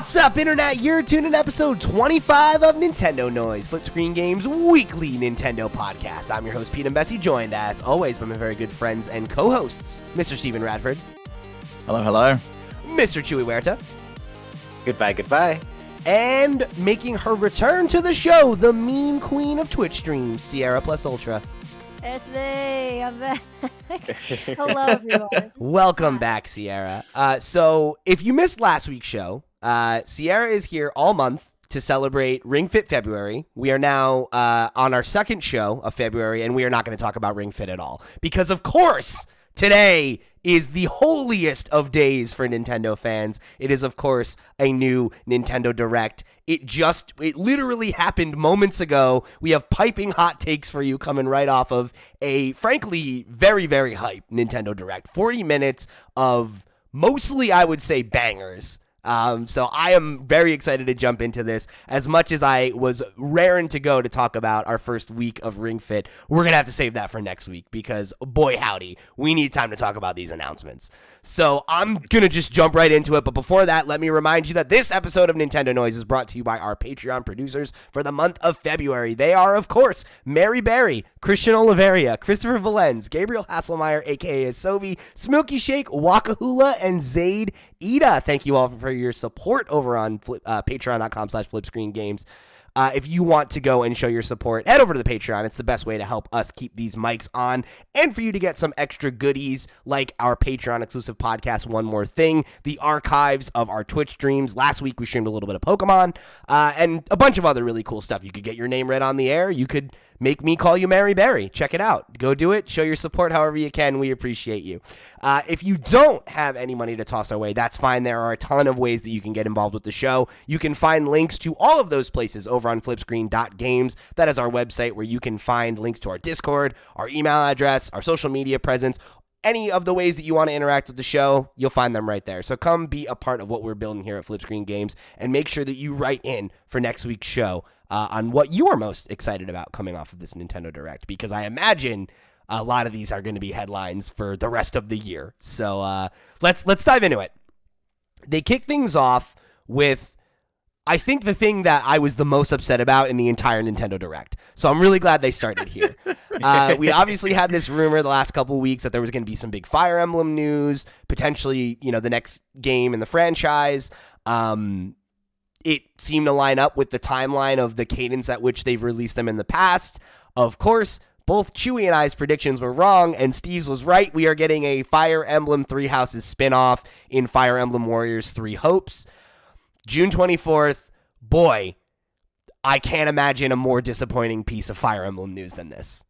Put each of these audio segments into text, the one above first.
What's up, Internet? You're tuned in episode 25 of Nintendo Noise, Flip Screen Games' weekly Nintendo podcast. I'm your host, Pete and Bessie, joined as always by my very good friends and co-hosts, Mr. Steven Radford. Hello, hello. Mr. Chuy Huerta. Goodbye, goodbye. And making her return to the show, the meme queen of Twitch streams, Sierra Plus Ultra. It's me. I'm back. Hello, everyone. Welcome back, Sierra. So, if you missed last week's show, Sierra is here all month to celebrate Ring Fit February. We are now on our second show of February, and we are not going to talk about Ring Fit at all. Because, of course, today is the holiest of days for Nintendo fans. It is, of course, a new Nintendo Direct. It literally happened moments ago. We have piping hot takes for you coming right off of a, frankly, very, very hype Nintendo Direct. 40 minutes of mostly, I would say, bangers. So I am very excited to jump into this. As much as I was raring to go to talk about our first week of Ring Fit, we're going to have to save that for next week because, boy howdy, we need time to talk about these announcements. So I'm going to just jump right into it. But before that, let me remind you that this episode of Nintendo Noise is brought to you by our Patreon producers for the month of February. They are, of course, Mary Berry, Christian Oliveria, Christopher Valenz, Gabriel Hasselmeyer, a.k.a. Sovi, Smilky Shake, Wakahula, and Zaid Ida. Thank you all for your support over on patreon.com/flipscreengames. If you want to go and show your support, head over to the Patreon. It's the best way to help us keep these mics on and for you to get some extra goodies like our Patreon exclusive podcast, One More Thing, the archives of our Twitch streams. Last week we streamed a little bit of Pokemon and a bunch of other really cool stuff. You could get your name read on the air. You could make me call you Mary Berry. Check it out. Go do it. Show your support however you can. We appreciate you. If you don't have any money to toss our way, that's fine. There are a ton of ways that you can get involved with the show. You can find links to all of those places over on flipscreen.games. That is our website where you can find links to our Discord, our email address, our social media presence. Any of the ways that you want to interact with the show, you'll find them right there. So come be a part of what we're building here at Flip Screen Games and make sure that you write in for next week's show on what you are most excited about coming off of this Nintendo Direct, because I imagine a lot of these are going to be headlines for the rest of the year. So let's dive into it. They kick things off with, I think, the thing that I was the most upset about in the entire Nintendo Direct. So I'm really glad they started here. We obviously had this rumor the last couple of weeks that there was going to be some big Fire Emblem news, potentially, the next game in the franchise. It seemed to line up with the timeline of the cadence at which they've released them in the past. Of course, both Chewy and I's predictions were wrong, and Steve's was right. We are getting a Fire Emblem Three Houses spinoff in Fire Emblem Warriors 3 Hopes. June 24th, boy, I can't imagine a more disappointing piece of Fire Emblem news than this.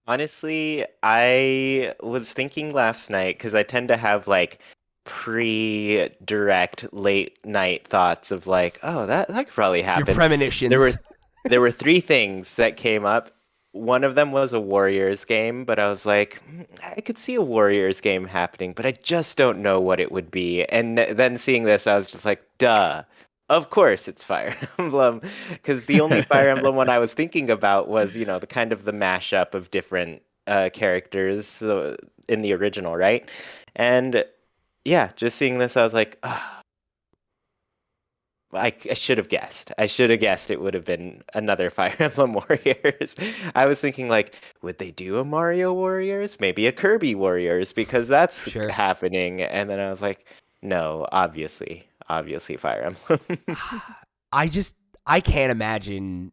Honestly, I was thinking last night, because I tend to have pre-direct late night thoughts of oh, that could probably happen. Your premonitions. There were three things that came up. One of them was a Warriors game, but I was like, I could see a Warriors game happening, but I just don't know what it would be. And then seeing this, I was just like, duh. Of course it's Fire Emblem, because the only Fire Emblem one I was thinking about was, the kind of the mashup of different characters in the original, right? And yeah, just seeing this, I was like, I should have guessed. I should have guessed it would have been another Fire Emblem Warriors. I was thinking would they do a Mario Warriors? Maybe a Kirby Warriors, because that's happening. And then I was like, no, obviously Fire Emblem. I can't imagine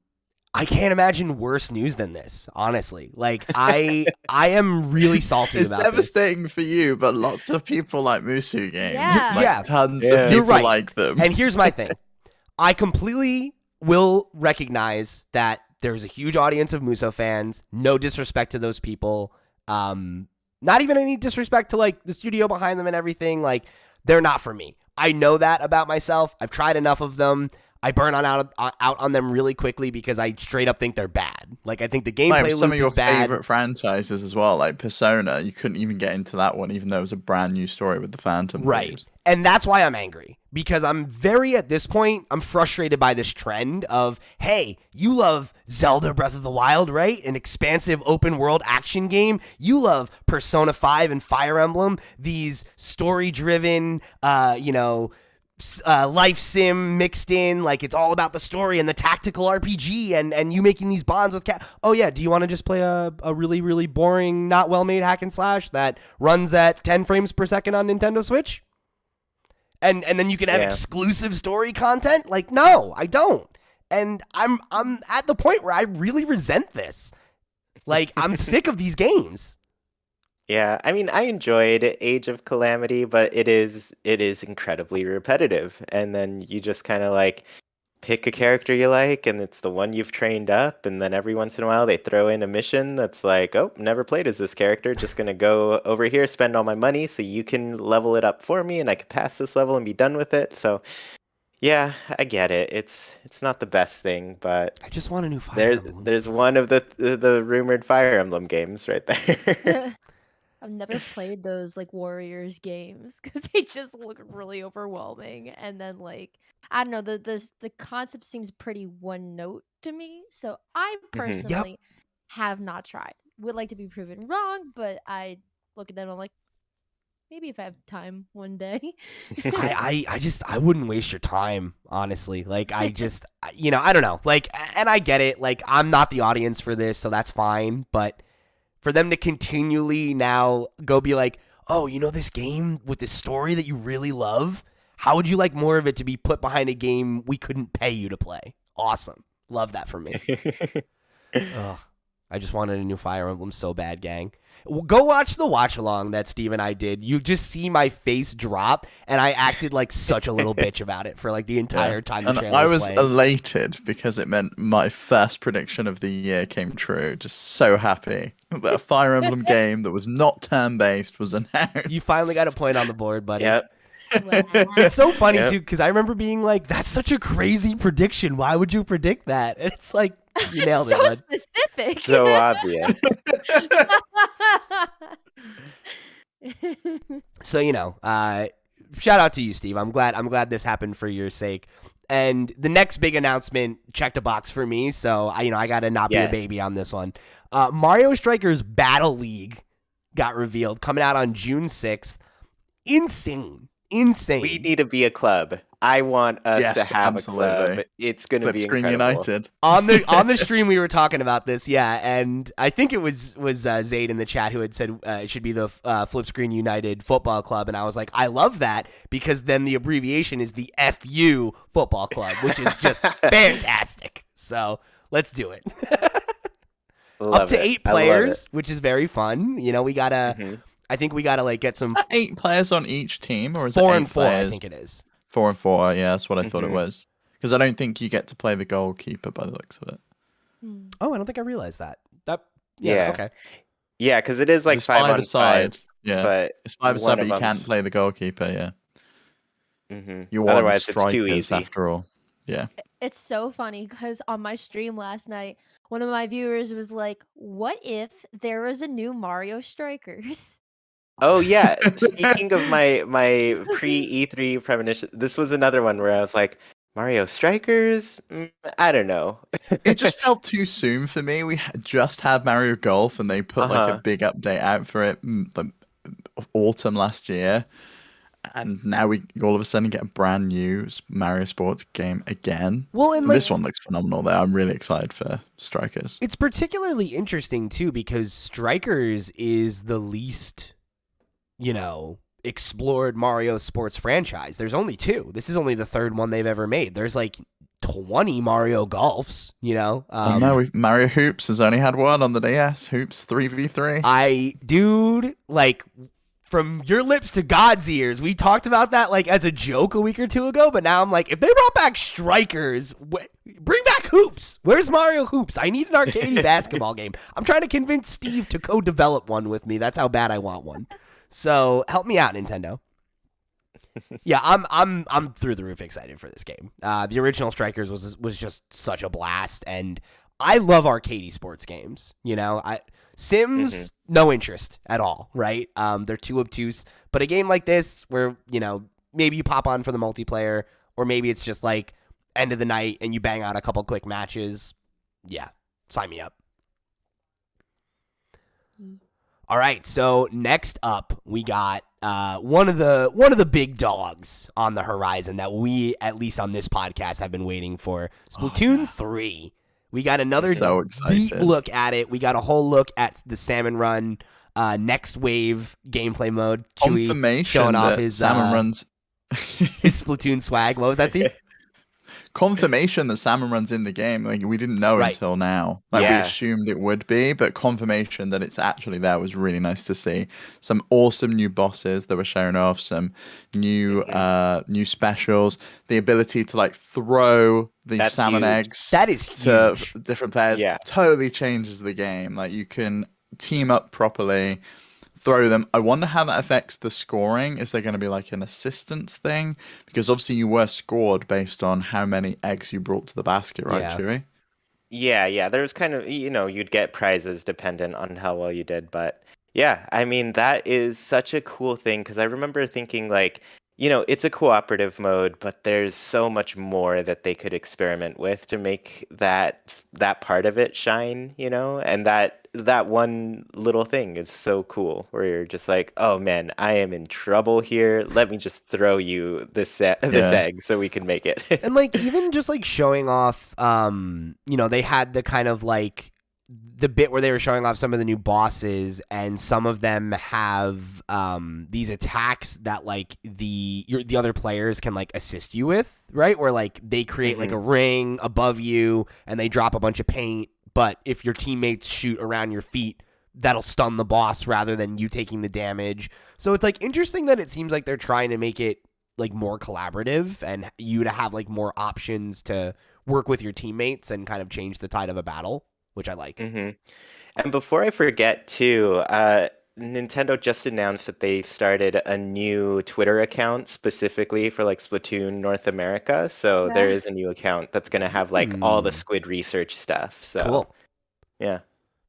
worse news than this, honestly. I am really salty about this. It's devastating for you, but lots of people like Musou games. Yeah. Tons of people like them. And here's my thing. I completely will recognize that there's a huge audience of Musou fans. No disrespect to those people. Not even any disrespect to the studio behind them and everything. They're not for me. I know that about myself. I've tried enough of them. I burn out on them really quickly because I straight up think they're bad. I think the gameplay some of your bad. favorite franchises as well, like Persona. You couldn't even get into that one, even though it was a brand new story with the Phantom. Right. Games. And that's why I'm angry, because I'm at this point, I'm frustrated by this trend of, hey, you love Zelda Breath of the Wild, right? An expansive open world action game. You love Persona 5 and Fire Emblem, these story-driven, life sim mixed in, like it's all about the story and the tactical RPG and you making these bonds with oh yeah, do you want to just play a really, really boring, not well-made hack and slash that runs at 10 frames per second on Nintendo Switch? And then you can have exclusive story content? Like, no, I don't. And I'm at the point where I really resent this. Like, I'm sick of these games. Yeah, I mean, I enjoyed Age of Calamity, but it is incredibly repetitive. And then you just kind of like pick a character you like, and it's the one you've trained up. And then every once in a while, they throw in a mission that's like, oh, never played as this character. Just gonna go over here, spend all my money, so you can level it up for me, and I can pass this level and be done with it. So, yeah, I get it. It's not the best thing, but I just want a new Fire Emblem. There's one of the rumored Fire Emblem games right there. I've never played those like Warriors games because they just look really overwhelming. And then like I don't know, the concept seems pretty one note to me. So I personally have not tried. Would like to be proven wrong, but I look at them and I'm like, maybe if I have time one day. I wouldn't waste your time, honestly. Like, I just, I don't know. Like, and I get it. Like, I'm not the audience for this, so that's fine. But for them to continually now go be like, oh, this game with this story that you really love? How would you like more of it to be put behind a game we couldn't pay you to play? Awesome. Love that for me. Ugh. I just wanted a new Fire Emblem so bad, gang. Go watch the watch along that Steve and I did. You just see my face drop, and I acted like such a little bitch about it for like the entire time the trailer I was playing. elated because it meant my first prediction of the year came true. Just so happy that a Fire Emblem game that was not turn-based was announced. You finally got a point on the board, buddy. Yep. It's so funny, too, because I remember being like, that's such a crazy prediction. Why would you predict that? And it's like, you nailed it, bud. Specific. So obvious. So, shout out to you, Steve. I'm glad this happened for your sake. And the next big announcement checked a box for me, so I got to not be a baby on this one. Mario Strikers Battle League got revealed, coming out on June 6th. Insane. We need to be a club. I want us to have a club. It's going to be Screen incredible. United. On the stream, we were talking about this, and I think it was Zayd in the chat who had said it should be the Flip Screen United Football Club, and I was like, I love that, because then the abbreviation is the FU Football Club, which is just fantastic. So let's do it. Up to 8 players, which is very fun. We gotta. I think we gotta like get some. Is that 8 players on each team, or is 4 it 8 and 4? players? I think it is 4 and 4. Yeah, that's what I thought it was. Because I don't think you get to play the goalkeeper by the looks of it. Oh, I don't think I realized that. Yeah. Okay. Yeah, because it is like 5 on 5. Yeah, but it's 5-a-side, but you can't play the goalkeeper. Yeah. You are Otherwise, the it's too strikers easy. after all. Yeah. It's so funny because on my stream last night, one of my viewers was like, "What if there was a new Mario Strikers?" Oh yeah. Speaking of my pre E3 premonition, this was another one where I was like, Mario Strikers? I don't know. It just felt too soon for me. We just had Mario Golf, and they put like a big update out for it like autumn last year. And now we all of a sudden get a brand new Mario Sports game again. Well, and this one looks phenomenal though. I'm really excited for Strikers. It's particularly interesting too because Strikers is the least, explored Mario Sports franchise. There's only 2. This is only the 3rd one they've ever made. There's like 20 Mario Golfs, No, Mario Hoops has only had 1 on the DS. Hoops 3v3. Dude, like, from your lips to God's ears, we talked about that like as a joke a week or 2 ago, but now I'm like, if they brought back Strikers, bring back Hoops. Where's Mario Hoops? I need an arcade basketball game. I'm trying to convince Steve to co-develop one with me. That's how bad I want one. So help me out, Nintendo. Yeah, I'm through the roof excited for this game. The original Strikers was just such a blast, and I love arcade sports games. Sims, no interest at all, right? They're too obtuse. But a game like this, where maybe you pop on for the multiplayer, or maybe it's just like end of the night and you bang out a couple quick matches. Yeah, sign me up. All right, so next up we got one of the big dogs on the horizon that we, at least on this podcast, have been waiting for. Splatoon 3. We got another So deep excited. look at it. We got a whole look at the Salmon Run next wave gameplay mode. Chuy Confirmation showing off that his Salmon Run's his Splatoon swag. What was that, Steve? confirmation that Salmon Run's in the game. Like, we didn't know Right. until now. Like, we Yeah. assumed it would be, but confirmation that it's actually there was really nice to see. Some awesome new bosses that were showing off, some new new specials, the ability to like throw the That's salmon huge. eggs That is to huge. different players. Yeah. Totally changes the game. Like, you can team up properly, throw them. I wonder how that affects the scoring. Is there going to be like an assistance thing? Because obviously you were scored based on how many eggs you brought to the basket, right, Yeah. Chewy? Yeah. There's kind of, you'd get prizes dependent on how well you did. But yeah, I mean, that is such a cool thing because I remember thinking, like, it's a cooperative mode, but there's so much more that they could experiment with to make that part of it shine, and that one little thing is so cool where you're just like, oh man, I am in trouble here. Let me just throw you this egg so we can make it. And like even just like showing off they had the kind of like the bit where they were showing off some of the new bosses, and some of them have these attacks that like the other players can like assist you with, right? Where like they create like a ring above you and they drop a bunch of paint, but if your teammates shoot around your feet, that'll stun the boss rather than you taking the damage. So it's like interesting that it seems like they're trying to make it like more collaborative and you to have like more options to work with your teammates and kind of change the tide of a battle, which I like. Mm-hmm. And before I forget too, Nintendo just announced that they started a new Twitter account specifically for like Splatoon North America. So there is a new account that's going to have like all the Squid research stuff. So Cool. yeah,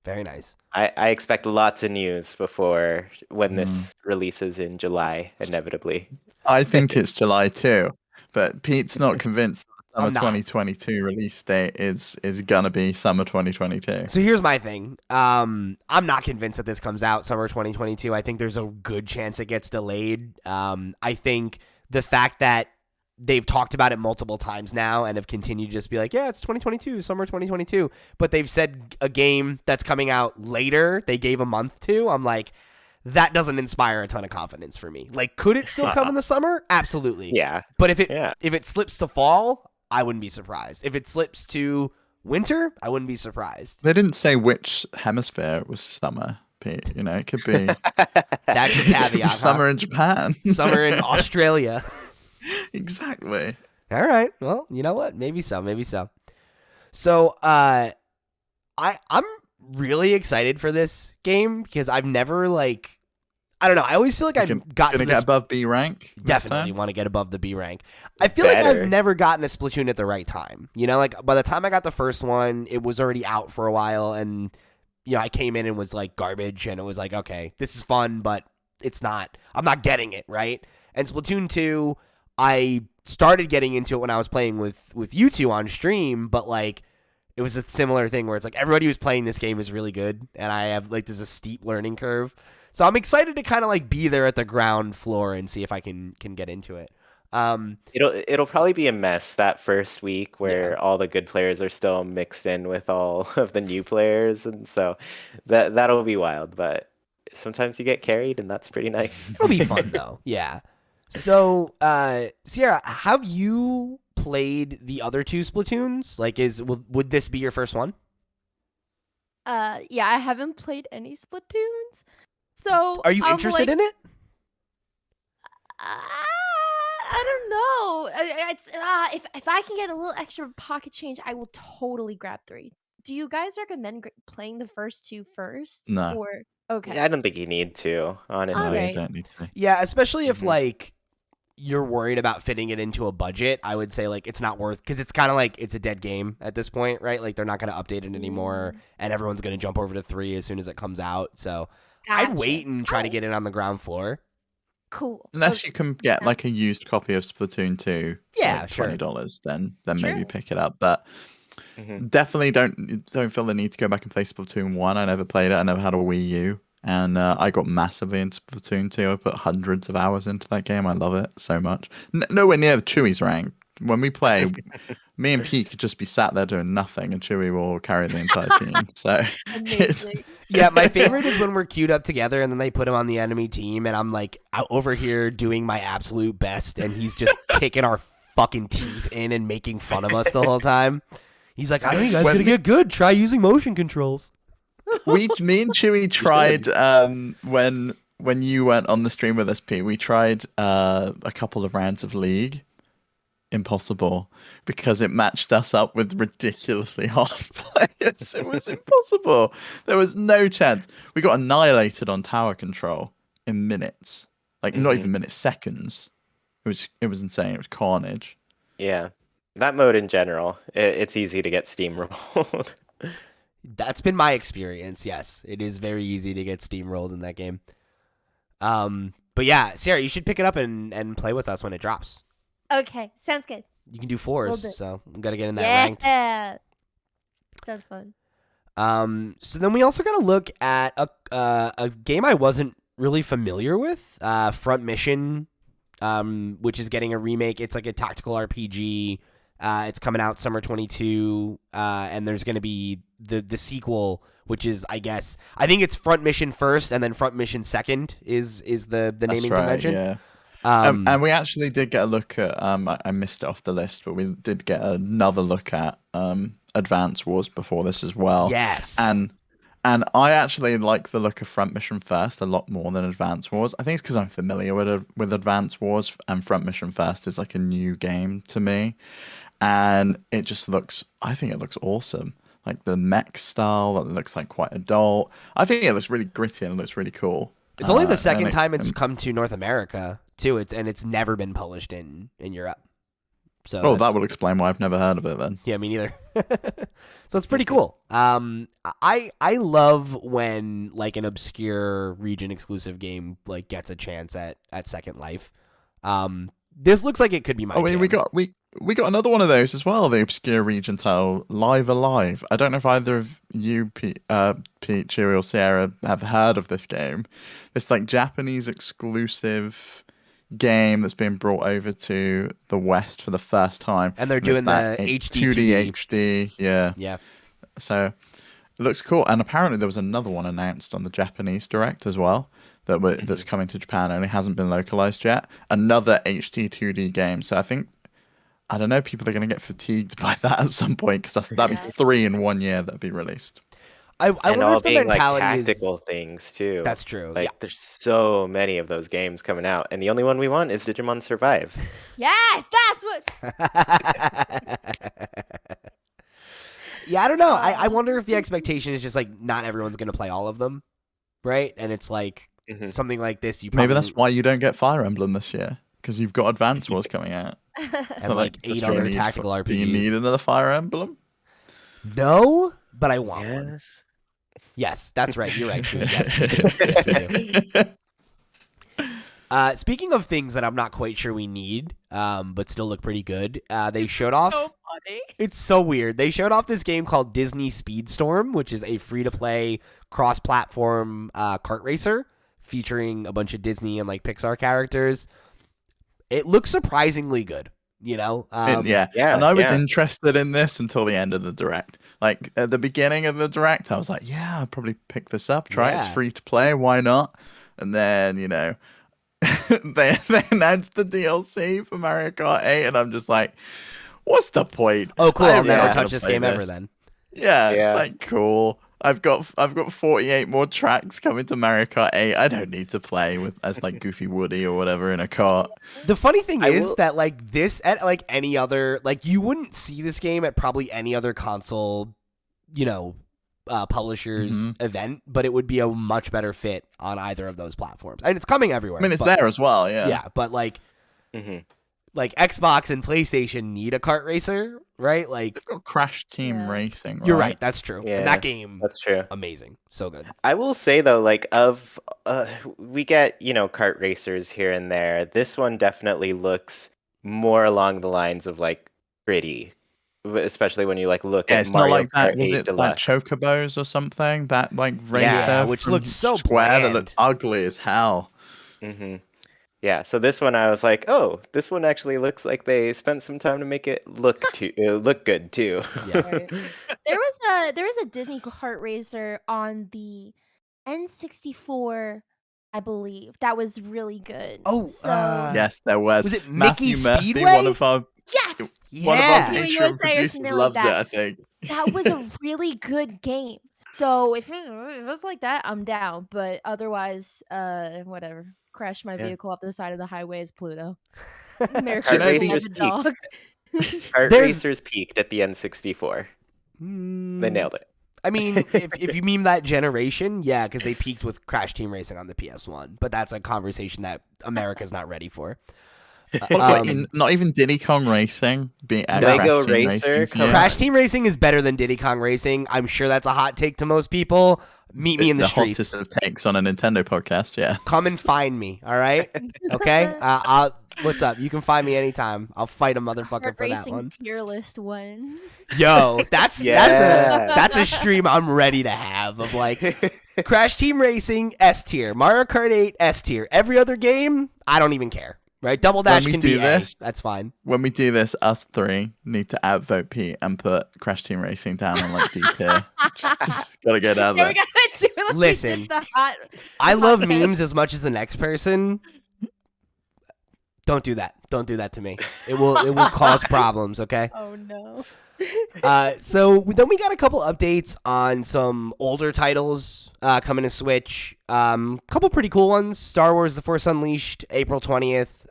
Very nice. I expect lots of news before when this releases in July, inevitably. I think it's July too, but Pete's not convinced that the summer I'm not. 2022 release date is gonna be summer 2022. So here's my thing. I'm not convinced that this comes out summer 2022. I think there's a good chance it gets delayed. I think the fact that they've talked about it multiple times now and have continued to just be like, yeah, it's 2022, summer 2022. But they've said a game that's coming out later, they gave a month to. I'm like, that doesn't inspire a ton of confidence for me. Like, could it still come in the summer? Absolutely. Yeah. But if it slips to fall, I wouldn't be surprised. If it slips to winter, I wouldn't be surprised. They didn't say which hemisphere it was summer, Pete. It could be That's your caveat. summer in Japan. Summer in Australia. Exactly. All right. Well, you know what? Maybe so. So, I'm really excited for this game because I've never I don't know. I always feel like I've got to Gonna get above B rank. Definitely want to get above the B rank. I feel like I've never gotten a Splatoon at the right time. Like by the time I got the first one, it was already out for a while, and I came in and was like garbage, and it was like, okay, this is fun, but it's not. I'm not getting it right. And Splatoon 2, I started getting into it when I was playing with you two on stream, but like it was a similar thing where it's like everybody who's playing this game is really good, and I have like there's a steep learning curve. So I'm excited to kind of like be there at the ground floor and see if I can get into it. It'll probably be a mess that first week where all the good players are still mixed in with all of the new players, and so that'll be wild. But sometimes you get carried, and that's pretty nice. It'll be fun though. Yeah. So, Sierra, have you played the other two Splatoons? Like, would this be your first one? Yeah, I haven't played any Splatoons. So are you interested in it? I don't know. It's if I can get a little extra pocket change, I will totally grab 3. Do you guys recommend playing the first 2 first? No. Or okay. Yeah, I don't think you need to, honestly. No, Alright. you don't need to. Yeah, especially if like you're worried about fitting it into a budget. I would say like it's not worth, because it's kind of like it's a dead game at this point, right? Like they're not going to update it anymore, and everyone's going to jump over to 3 as soon as it comes out. So I'd wait and try to get it on the ground floor. Cool. Unless you can get like a used copy of Splatoon 2, Yeah, like sure. $20, then maybe Sure. pick it up. But definitely don't feel the need to go back and play Splatoon 1. I never played it. I never had a Wii U, And I got massively into Splatoon 2. I put hundreds of hours into that game. I love it so much. Nowhere near Chewie's rank. When we play, me and Pete could just be sat there doing nothing, and Chewie will carry the entire team. So Amazing. Yeah, my favorite is when we're queued up together and then they put him on the enemy team and I'm like out over here doing my absolute best and he's just kicking our fucking teeth in and making fun of us the whole time. He's like, I know you guys gotta get good. Try using motion controls. me and Chewie tried when you went on the stream with us, Pete. We tried a couple of rounds of League. Impossible, because it matched us up with ridiculously hard players. It was impossible. There was no chance. We got annihilated on tower control in minutes, like not even minutes, seconds. It was insane. It was carnage. Yeah, that mode in general, it's easy to get steamrolled. That's been my experience. Yes, it is very easy to get steamrolled in that game. But yeah, Sarah, you should pick it up and play with us when it drops. Okay, sounds good. You can do 4s, Will do. so we gotta get in that ranked. Yeah, sounds fun. So then we also gotta look at a game I wasn't really familiar with, Front Mission, which is getting a remake. It's like a tactical RPG. It's coming out summer 22, and there's gonna be the sequel, which is I think it's Front Mission first and then Front Mission second is the naming convention. Yeah. And we actually did get a look at I missed it off the list, but we did get another look at Advance Wars before this as well. Yes. And I actually like the look of Front Mission First a lot more than Advance Wars. I think it's because I'm familiar with Advance Wars, and Front Mission First is like a new game to me. And it just looks awesome. Like the mech style, that looks like quite adult. I think it looks really gritty and it looks really cool. It's only the second time it's come to North America too. It's never been published in Europe. So that would explain why I've never heard of it then. Yeah, me neither. So it's pretty cool. I love when like an obscure region exclusive game like gets a chance at Second Life. This looks like it could be my jam. We got another one of those as well, the obscure region title, Live Alive. I don't know if either of you, Pete, Chewy, or Sierra, have heard of this game. It's like Japanese exclusive game that's been brought over to the West for the first time. And they're doing the HD 2D HD, yeah. Yeah. So it looks cool. And apparently there was another one announced on the Japanese Direct as well that's coming to Japan, and it hasn't been localized yet. Another HD 2D game. So I don't know, people are going to get fatigued by that at some point, because that'd be 3 in 1 year that'd be released. I and wonder all if the being like mentality tactical things too. That's true. Like there's so many of those games coming out, and the only one we want is Digimon Survive. Yes, that's what. Yeah, I don't know. I wonder if the expectation is just like not everyone's going to play all of them, right? And it's like something like this. Maybe that's why you don't get Fire Emblem this year, because you've got Advance Wars coming out. And like 8 other tactical RPGs. Do you need another Fire Emblem? No, but I want one. Yes. Yes, that's right. You're right. True. Yes, we do. Yes, we do. Speaking of things that I'm not quite sure we need, but still look pretty good, they showed off. So funny. It's so weird. They showed off this game called Disney Speedstorm, which is a free-to-play cross-platform kart racer featuring a bunch of Disney and like Pixar characters. It looks surprisingly good, you know? Yeah. And I was interested in this until the end of the Direct. Like, at the beginning of the Direct, I was like, yeah, I'll probably pick this up, try it. It's free to play, why not? And then, you know, they announced the DLC for Mario Kart 8, and I'm just like, what's the point? Oh, cool. I'll never touch this game ever then. Yeah, it's like, cool. I've got 48 more tracks coming to Mario Kart 8. I don't need to play as like Goofy Woody or whatever in a cart. The funny thing is that like this at like any other, like you wouldn't see this game at probably any other console, you know, publisher's event, but it would be a much better fit on either of those platforms. And it's coming everywhere. I mean, it's there as well, yeah. Yeah, but like like Xbox and PlayStation need a kart racer, right? Like they've got Crash Team Racing, right? You're right, that's true. Yeah, and that game, that's true. Amazing. So good. I will say though, like we get, you know, kart racers here and there. This one definitely looks more along the lines of like pretty, especially when you like look Yeah, at it's not Mario like that. Kart Was 8 it like Deluxe. Chocobos or something? That like racer Yeah, which from looked so Square that bland. looked ugly as hell. hmm Yeah, so this one I was like, oh, this one actually looks like they spent some time to make it look good too. Yeah. Right. There was a Disney kart racer on the N64, I believe. That was really good. Oh, So Yes, there was. was it Matthew Mickey Murphy, Speedway? one of our yes, Yeah. Speedway Patreon USA or producers, something like loves it. that. I think That was a really good game. So if it was like that, I'm down. But otherwise, whatever. Crash my Yeah. vehicle off the side of the highway as Pluto. Kart America's Racers beloved peaked. dog. Kart There's- Racers peaked at the N64. They nailed it. I mean, if you mean that generation, yeah, because they peaked with Crash Team Racing on the PS1, but that's a conversation that America's not ready for. not even Diddy Kong Racing beat out Lego Crash Team Racer, Racing. come on. Crash Team Racing is better than Diddy Kong Racing. I'm sure that's a hot take to most people. Meet me in the streets. Hottest of takes on a Nintendo podcast. Yeah, Come and find me. All right. Okay. What's up? You can find me anytime. I'll fight a motherfucker Kart for that Racing one. tier list one. Yo, that's Yeah. that's a stream I'm ready to have of like Crash Team Racing S tier, Mario Kart 8 S tier. Every other game, I don't even care. Right? Double Dash we can do be this- A. That's fine. when we do this, us three need to outvote Pete and put Crash Team Racing down on like D tier. Just gotta get out Yeah, there. we gotta do like Listen, just the hot. I love hot memes as much as the next person. Don't do that. Don't do that to me. It will cause problems, okay? Oh no. So then we got a couple updates on some older titles coming to Switch. Couple pretty cool ones. Star Wars: The Force Unleashed, April 20th.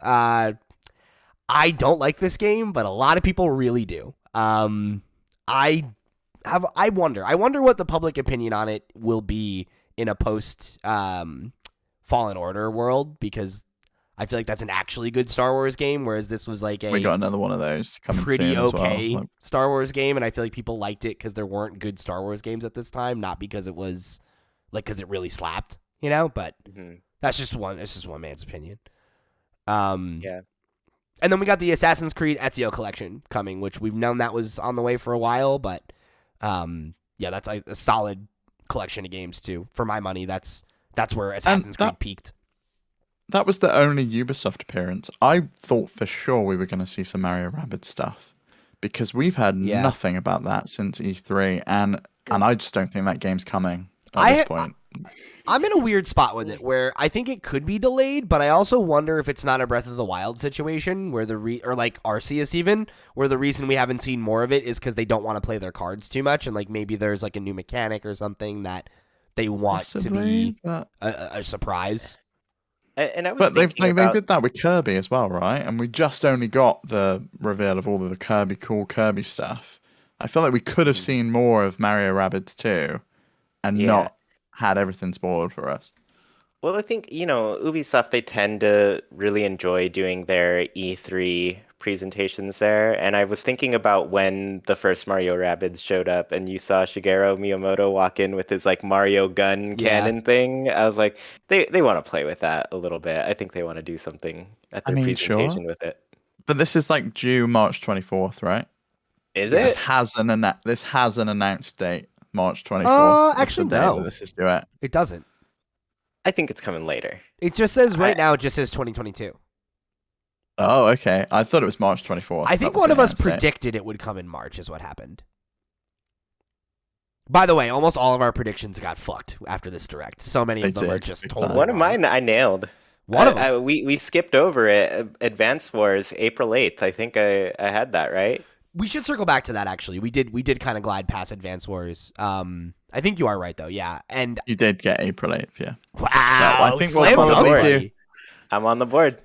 I don't like this game, but a lot of people really do. I wonder what the public opinion on it will be in a post Fallen Order world, because I feel like that's an actually good Star Wars game, whereas this was like We got another one of those coming pretty soon okay as well. Like, Star Wars game, and I feel like people liked it because there weren't good Star Wars games at this time, not because it was like because it really slapped, you know. But that's just one man's opinion. Yeah. And then we got the Assassin's Creed Ezio collection coming, which we've known that was on the way for a while, but yeah, that's a solid collection of games too. For my money, that's where Assassin's Creed peaked. that was the only Ubisoft appearance. I thought for sure we were going to see some Mario Rabbids stuff, because we've had nothing about that since E3, and I just don't think that game's coming at this point. I'm in a weird spot with it where I think it could be delayed, but I also wonder if it's not a Breath of the Wild situation where or like Arceus even, where the reason we haven't seen more of it is because they don't want to play their cards too much, and like maybe there's like a new mechanic or something that they want to be a surprise. And I was But they thinking did that with Kirby as well, right? And we just only got the reveal of all of the cool Kirby stuff. I feel like we could have seen more of Mario Rabbids too, and not had everything spoiled for us. Well, I think, Ubisoft, they tend to really enjoy doing their E3 presentations there. And I was thinking about when the first Mario Rabbids showed up and you saw Shigeru Miyamoto walk in with his like Mario gun cannon thing. I was like, they want to play with that a little bit. I think they want to do something at their presentation with it. But this is like due March 24th, right? Is This it? has an announced date, March 24th. Actually, That's the day no. that this is due at. It doesn't. I think it's coming later. It just says right now, it just says 2022. Oh, okay. I thought it was March 24th. I think one of us predicted it would come in March is what happened. By the way, almost all of our predictions got fucked after this direct. So many of them are just total. One of mine I nailed. One of them. We skipped over it. Advance Wars, April 8th. I think I had that right. We should circle back to that. Actually, we did kind of glide past Advance Wars. I think you are right though. Yeah, and you did get April 8th. Yeah. Wow. I think we'll slam probably dunk, do. buddy. I'm on the board.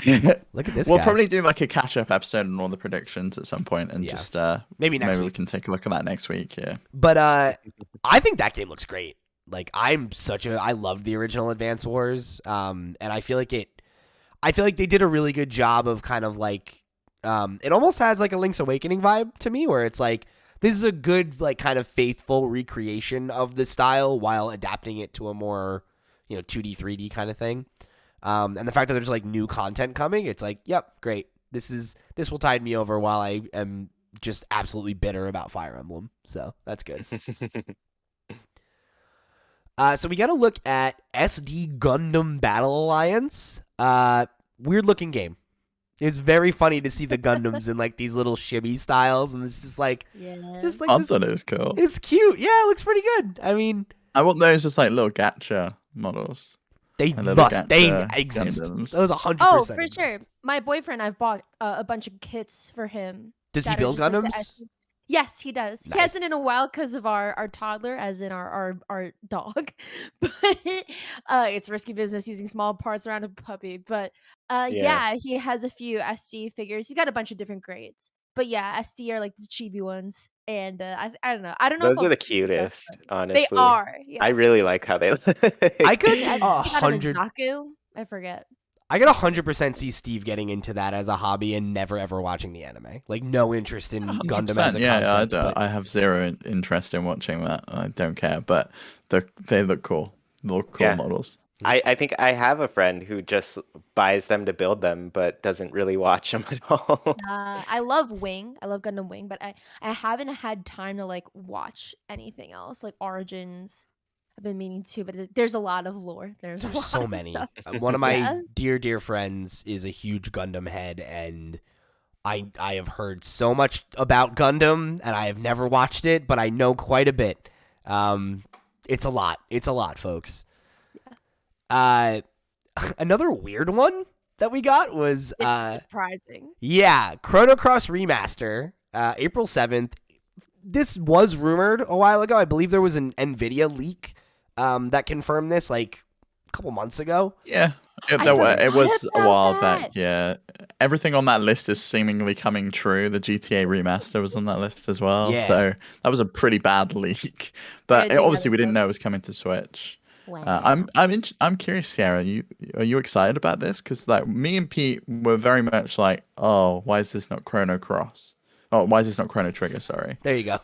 Look at this. We'll guy. probably do like a catch-up episode on all the predictions at some point, and just maybe next week. we can take a look at that next week. Yeah. But I think that game looks great. Like I love the original Advance Wars. And I feel like they did a really good job of kind of like it almost has like a Link's Awakening vibe to me, where it's like this is a good like kind of faithful recreation of the style while adapting it to a more 2D 3D kind of thing. And the fact that there's like new content coming, it's like, yep, great. This will tide me over while I am just absolutely bitter about Fire Emblem. So that's good. So we got to look at SD Gundam Battle Alliance. Weird looking game. It's very funny to see the Gundams in like these little shimmy styles, and it's just like, I this, thought it was cool. it's cute. Yeah, it looks pretty good. I mean, I want those as like little gacha models. they And little they gacha exist. Gundams. Those 100%. Oh, for exist. sure. My boyfriend, I've bought a bunch of kits for him. Does he that are build just, like, the Gundams? Yes, he does. He Nice. hasn't in a while because of our toddler, as in our dog. But it's risky business using small parts around a puppy. But yeah, he has a few SD figures. He's got a bunch of different grades. But yeah, SD are like the chibi ones. And I don't know. I don't know. Those if are the I'll pick those up, cutest, but honestly. They are. Yeah. I really like how they look. I could I got him as 100. Zaku. I forget. I could 100% see Steve getting into that as a hobby and never ever watching the anime. Like no interest in Gundam as a 100%, yeah, concept. but- I have zero interest in watching that. I don't care, but they look cool. They look cool Yeah. models. I think I have a friend who just buys them to build them, but doesn't really watch them at all. I love Wing. I love Gundam Wing, but I haven't had time to like watch anything else like Origins. I've been meaning to, but there's a lot of lore. There's a lot so of many. stuff. One of my Yeah. dear friends is a huge Gundam head, and I have heard so much about Gundam, and I have never watched it, but I know quite a bit. It's a lot. It's a lot, folks. Another weird one that we got was It's surprising. yeah, Chrono Cross Remaster, April 7th. This was rumored a while ago. I believe there was an NVIDIA leak that confirmed this like a couple months ago. Yeah, I it was forgot a while about back. that. Yeah, everything on that list is seemingly coming true. The GTA remaster was on that list as well. Yeah. So that was a pretty bad leak. But Yeah, I think obviously that we is didn't good. know it was coming to Switch. Wow. I'm curious, Sierra. Are you excited about this? Because like me and Pete were very much like, oh, why is this not Chrono Cross? Oh, why is this not Chrono Trigger? Sorry. There you go.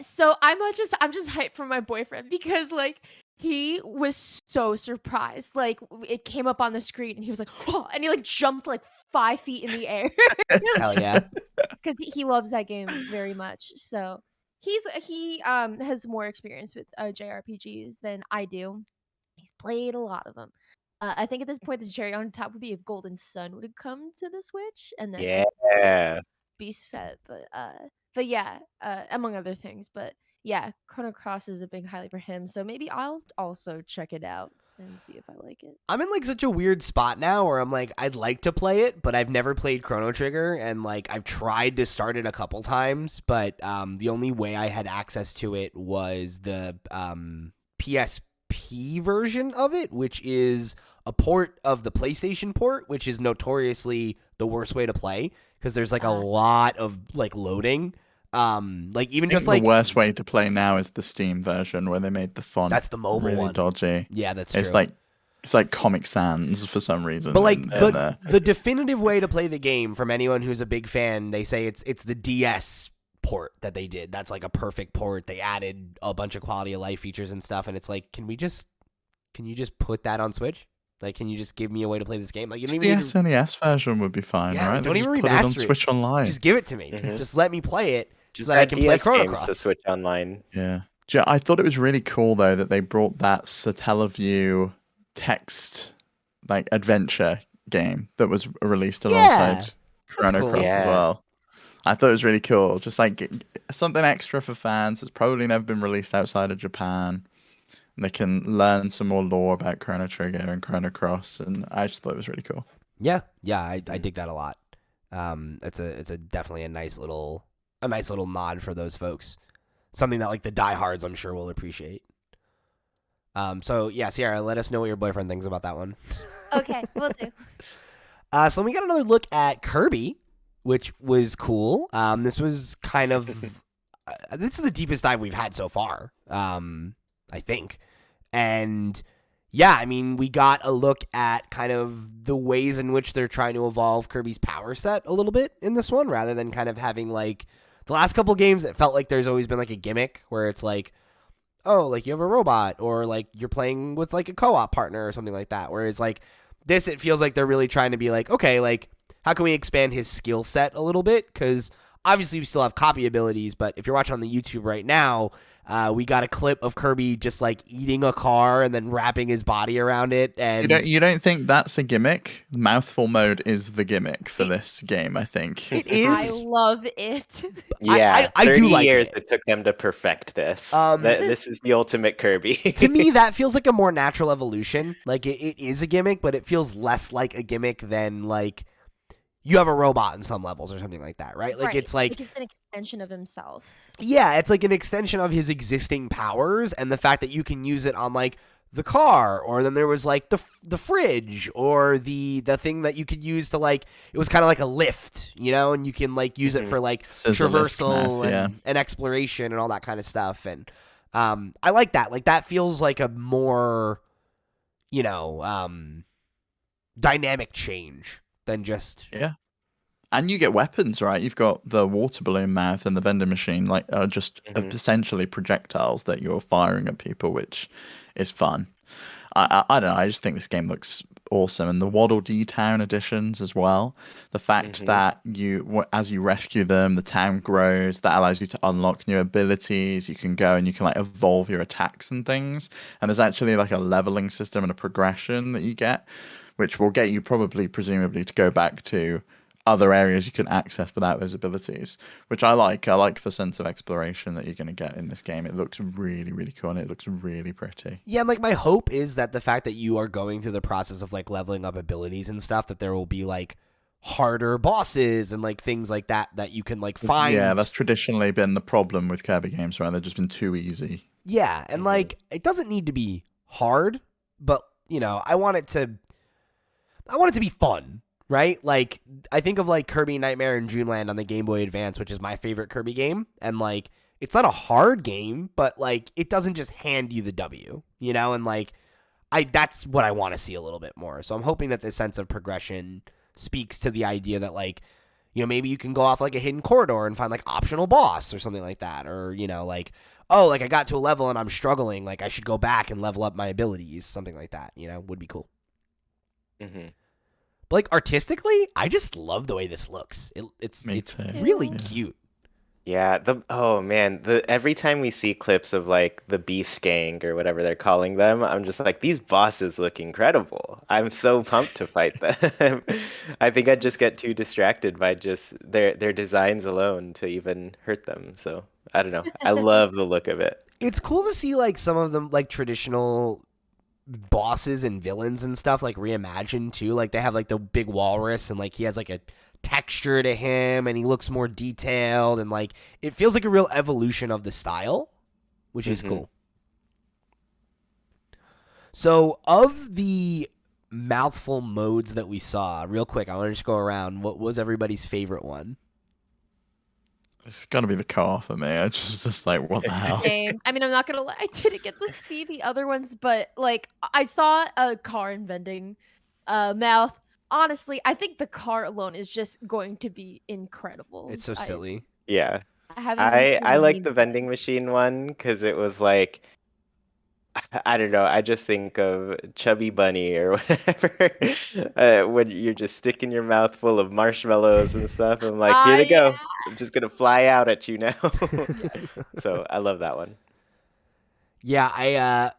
So I'm just hyped for my boyfriend because like he was so surprised. Like it came up on the screen and he was like, oh, and he like jumped like 5 feet in the air Hell yeah. because he loves that game very much. So he has more experience with JRPGs than I do. He's played a lot of them. I think at this point the cherry on top would be if Golden Sun would have come to the Switch and then Yeah. be set. But yeah, among other things. But yeah, Chrono Cross is a big highlight for him. So maybe I'll also check it out and see if I like it. I'm in like such a weird spot now where I'm like, I'd like to play it, but I've never played Chrono Trigger, and like I've tried to start it a couple times, but the only way I had access to it was the PSP version of it, which is a port of the PlayStation port, which is notoriously the worst way to play because there's like a lot of like loading. Like even just like the worst way to play now is the Steam version where they made the font that's the mobile really one. dodgy. Yeah, that's It's true. like Comic Sans for some reason. But like and, the definitive way to play the game from anyone who's a big fan, they say it's the DS port that they did. That's like a perfect port. They added a bunch of quality of life features and stuff, and it's like, can you just put that on Switch? Like, can you just give me a way to play this game? Like, you don't the even need to, SNES version would be fine, Yeah, right? don't They even just put it on remaster it. Switch Online. just give it to me. Mhm. Just let me play it Just so that I add can play DS Chrono games Cross. to Switch Online. Yeah. I thought it was really cool though that they brought that Satellaview text like adventure game that was released alongside Chrono cool. Cross Yeah. as well. I thought it was really cool. Just like something extra for fans that's probably never been released outside of Japan. They can learn some more lore about Chrono Trigger and Chrono Cross, and I just thought it was really cool. Yeah, I dig that a lot. It's a definitely a nice little nod for those folks. Something that like the diehards I'm sure will appreciate. So yeah, Sierra, let us know what your boyfriend thinks about that one. Okay, we'll do. So then we got another look at Kirby, which was cool. This was kind of this is the deepest dive we've had so far. I think, and yeah, I mean, we got a look at kind of the ways in which they're trying to evolve Kirby's power set a little bit in this one, rather than kind of having like the last couple games. It felt like there's always been like a gimmick where it's like, oh, like you have a robot, or like you're playing with like a co-op partner or something like that. Whereas like this, it feels like they're really trying to be like, okay, like how can we expand his skill set a little bit? Because obviously we still have copy abilities, but if you're watching on the YouTube right now, we got a clip of Kirby just like eating a car and then wrapping his body around it. And You don't think that's a gimmick? Mouthful mode is the gimmick for this game, I think. it I is. love it. Yeah, I 30 do like years it. it took them to perfect this. This is the ultimate Kirby. To me, that feels like a more natural evolution. Like it is a gimmick, but it feels less like a gimmick than like you have a robot in some levels or something like that, right? Like Right. it's like it's an extension of himself. yeah, it's like an extension of his existing powers, and the fact that you can use it on like the car, or then there was like the fridge, or the thing that you could use to like it was kind of like a lift, you know, and you can like use it for like Scissor lift traversal math, yeah. and exploration and all that kind of stuff, and I like that. Like that feels like a more, you know, dynamic change than just Yeah. And you get weapons, right? You've got the water balloon mouth and the vending machine, like are just essentially projectiles that you're firing at people, which is fun. I don't know. I just think this game looks awesome, and the Waddle Dee Town additions as well. The fact that as you rescue them, the town grows. That allows you to unlock new abilities. You can go and you can like evolve your attacks and things. And there's actually like a leveling system and a progression that you get, which will get you presumably to go back to other areas you can access without those abilities, which I like. I like the sense of exploration that you're going to get in this game. It looks really, really cool, and it looks really pretty. yeah. And like my hope is that the fact that you are going through the process of like leveling up abilities and stuff, that there will be like harder bosses and like things like that you can like find. Yeah, that's traditionally been the problem with Kirby games, right? They've just been too easy. Yeah, and like it doesn't need to be hard, but you know, I want it to be fun, right? Like I think of like Kirby Nightmare and Dreamland on the Game Boy Advance, which is my favorite Kirby game, and like it's not a hard game, but like it doesn't just hand you the W, you know, and like that's what I want to see a little bit more. So I'm hoping that this sense of progression speaks to the idea that like, you know, maybe you can go off like a hidden corridor and find like optional boss or something like that, or you know, like oh, like I got to a level and I'm struggling, like I should go back and level up my abilities, something like that, you know, would be cool. But like artistically, I just love the way this looks. It's really cute. Yeah, every time we see clips of like the Beast Gang or whatever they're calling them, I'm just like, these bosses look incredible. I'm so pumped to fight them. I think I'd just get too distracted by just their designs alone to even hurt them. So I don't know. I love the look of it. It's cool to see like some of them like traditional bosses and villains and stuff like reimagined too. Like they have like the big walrus and like he has like a texture to him and he looks more detailed and like it feels like a real evolution of the style, which is cool. So of the mouthful modes that we saw, real quick, I want to just go around. What was everybody's favorite one? It's got to be the car for me. I just like, what the hell? Same. I mean, I'm not gonna lie, I didn't get to see the other ones, but like I saw a car and vending mouth. Honestly, I think the car alone is just going to be incredible. It's so silly. Yeah. I I like the vending machine one because it was like, I don't know, I just think of Chubby Bunny or whatever when you're just sticking your mouth full of marshmallows and stuff. I'm like, here they go. Yeah. I'm just going to fly out at you now. So I love that one. Yeah, I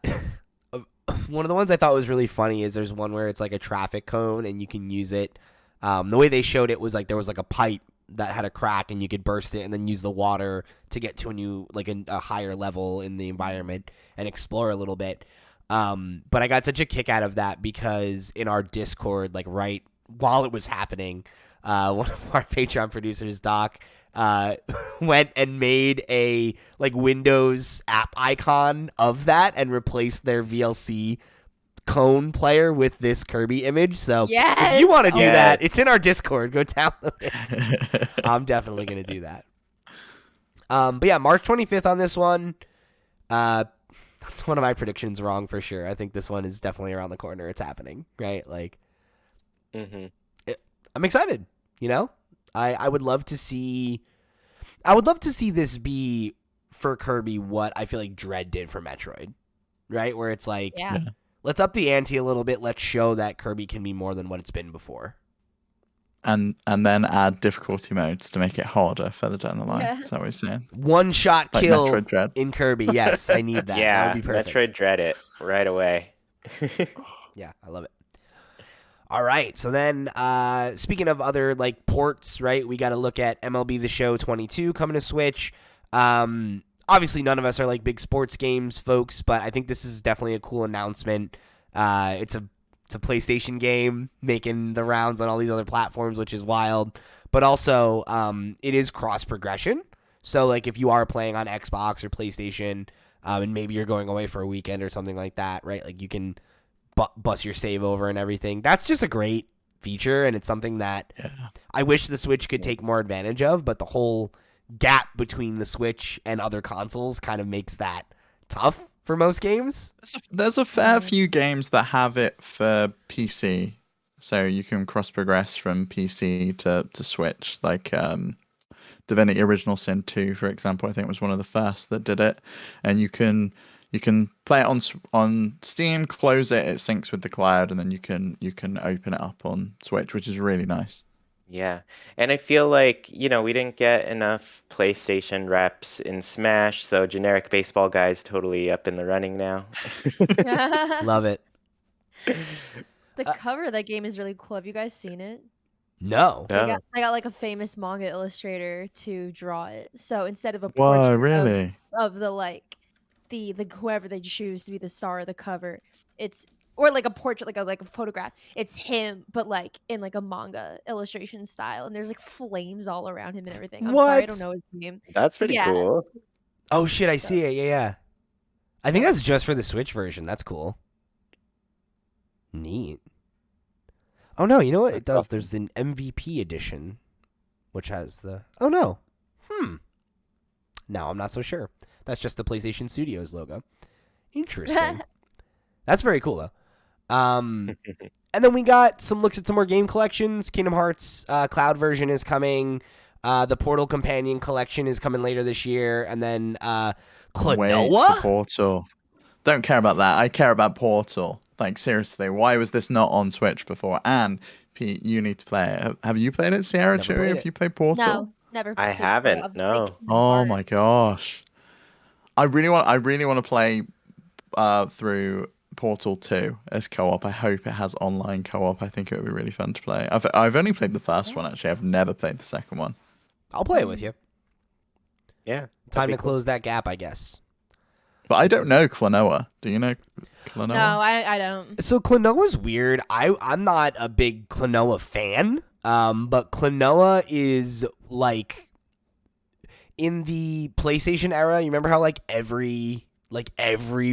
one of the ones I thought was really funny is there's one where it's like a traffic cone and you can use it. The way they showed it was like there was like a pipe that had a crack and you could burst it and then use the water to get to a new like a higher level in the environment and explore a little bit. But I got such a kick out of that because in our Discord, like right while it was happening, one of our Patreon producers, Doc, went and made a like Windows app icon of that and replaced their VLC cone player with this Kirby image. So if you want to do that, it's in our Discord. Go download it. I'm definitely going to do that. But yeah, March 25th on this one. That's one of my predictions wrong for sure. I think this one is definitely around the corner. It's happening, right? Like, I'm excited. You know, I would love to see. I would love to see this be for Kirby what I feel like Dread did for Metroid, right? Where it's like, let's up the ante a little bit. Let's show that Kirby can be more than what it's been before. and then add difficulty modes to make it harder further down the line. Yeah. Is that what you're saying? One-shot Like kill Metroid Dread. in Kirby. Yes, I need that. That Yeah, would be perfect. Metroid Dread it right away. Yeah, I love it. All right, so then speaking of other like ports, right? We got to look at MLB The Show 22 coming to Switch. Obviously, none of us are like big sports games folks, but I think this is definitely a cool announcement. It's a PlayStation game making the rounds on all these other platforms, which is wild. But also, it is cross progression. So like if you are playing on Xbox or PlayStation, and maybe you're going away for a weekend or something like that, right? Like you can bust your save over and everything. That's just a great feature, and it's something that I wish the Switch could take more advantage of, but the whole gap between the Switch and other consoles kind of makes that tough for most games. There's a fair few games that have it for PC, so you can cross progress from PC to Switch, like Divinity Original Sin 2, for example. I think was one of the first that did it, and you can play it on Steam, close it, it syncs with the cloud, and then you can open it up on Switch, which is really nice. Yeah, and I feel like, we didn't get enough PlayStation reps in Smash, so generic baseball guy's totally up in the running now. Love it. The cover of that game is really cool. Have you guys seen it? No. No. I got like a famous manga illustrator to draw it. So instead of a Whoa, portrait really? of the like the whoever they choose to be the star of the cover, or like a portrait, like a photograph. It's him, but like in like a manga illustration style, and there's like flames all around him and everything. I'm sorry, I don't know his name. That's pretty cool. Oh shit, I see it. Yeah. I think that's just for the Switch version. That's cool. Neat. Oh no, you know what? It does. There's the MVP edition, which has the. Oh no. No, I'm not so sure. That's just the PlayStation Studios logo. Interesting. That's very cool though. And then we got some looks at some more game collections. Kingdom Hearts Cloud version is coming. The Portal Companion collection is coming later this year, and then Klonoa. Wait, Portal. Don't care about that. I care about Portal. Like seriously, why was this not on Switch before? And Pete, you need to play it. Have you played it, Sierra? Chewy, have you played Portal? No, never. I haven't. No. Oh my gosh. I really want to play through Portal 2 as co-op. I hope it has online co-op. I think it would be really fun to play. I've only played the first one actually. I've never played the second one. I'll play it with you. Yeah. Time to close that gap, I guess. But I don't know Klonoa. Do you know Klonoa? No, I don't. So Klonoa's weird. I'm not a big Klonoa fan. But Klonoa is like in the PlayStation era. You remember how like every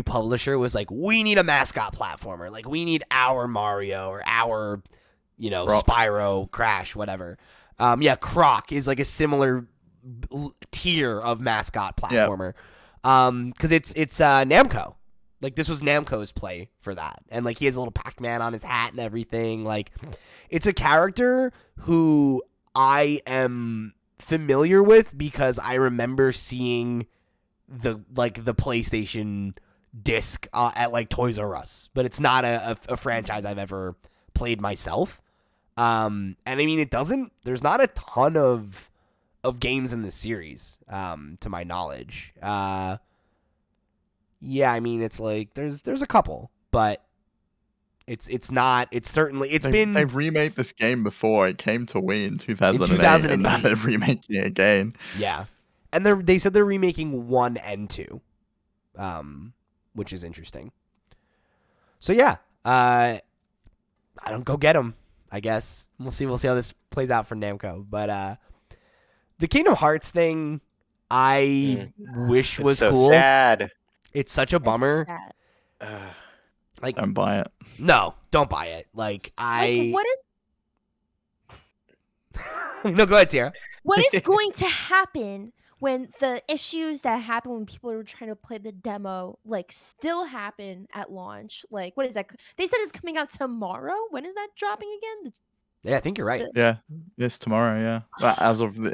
publisher was like, we need a mascot platformer. Like we need our Mario or our, Spyro, Crash, whatever. Croc is like a similar tier of mascot platformer. Because it's Namco. Like this was Namco's play for that, and like he has a little Pac-Man on his hat and everything. Like it's a character who I am familiar with because I remember seeing the PlayStation disc at like Toys R Us, but it's not a franchise I've ever played myself. And I mean, there's not a ton of games in this series, to my knowledge. Yeah, I mean, it's like there's a couple, but it's certainly They've remade this game before. It came to Wii in 2008, and now they're remaking it again. Yeah, and they said they're remaking 1 and 2, which is interesting. So yeah, I don't go get them. I guess we'll see how this plays out for Namco, but the Kingdom Hearts thing, I wish was so cool. Sad. It's such a bummer. Like, Don't buy it. No, don't buy it. Like what is no, go ahead, Sierra. what is going to happen when the issues that happen when people are trying to play the demo like still happen at launch? Like, what is that? They said it's coming out tomorrow. When is that dropping again? Yeah, I think you're right. Yeah, it's tomorrow. Yeah, but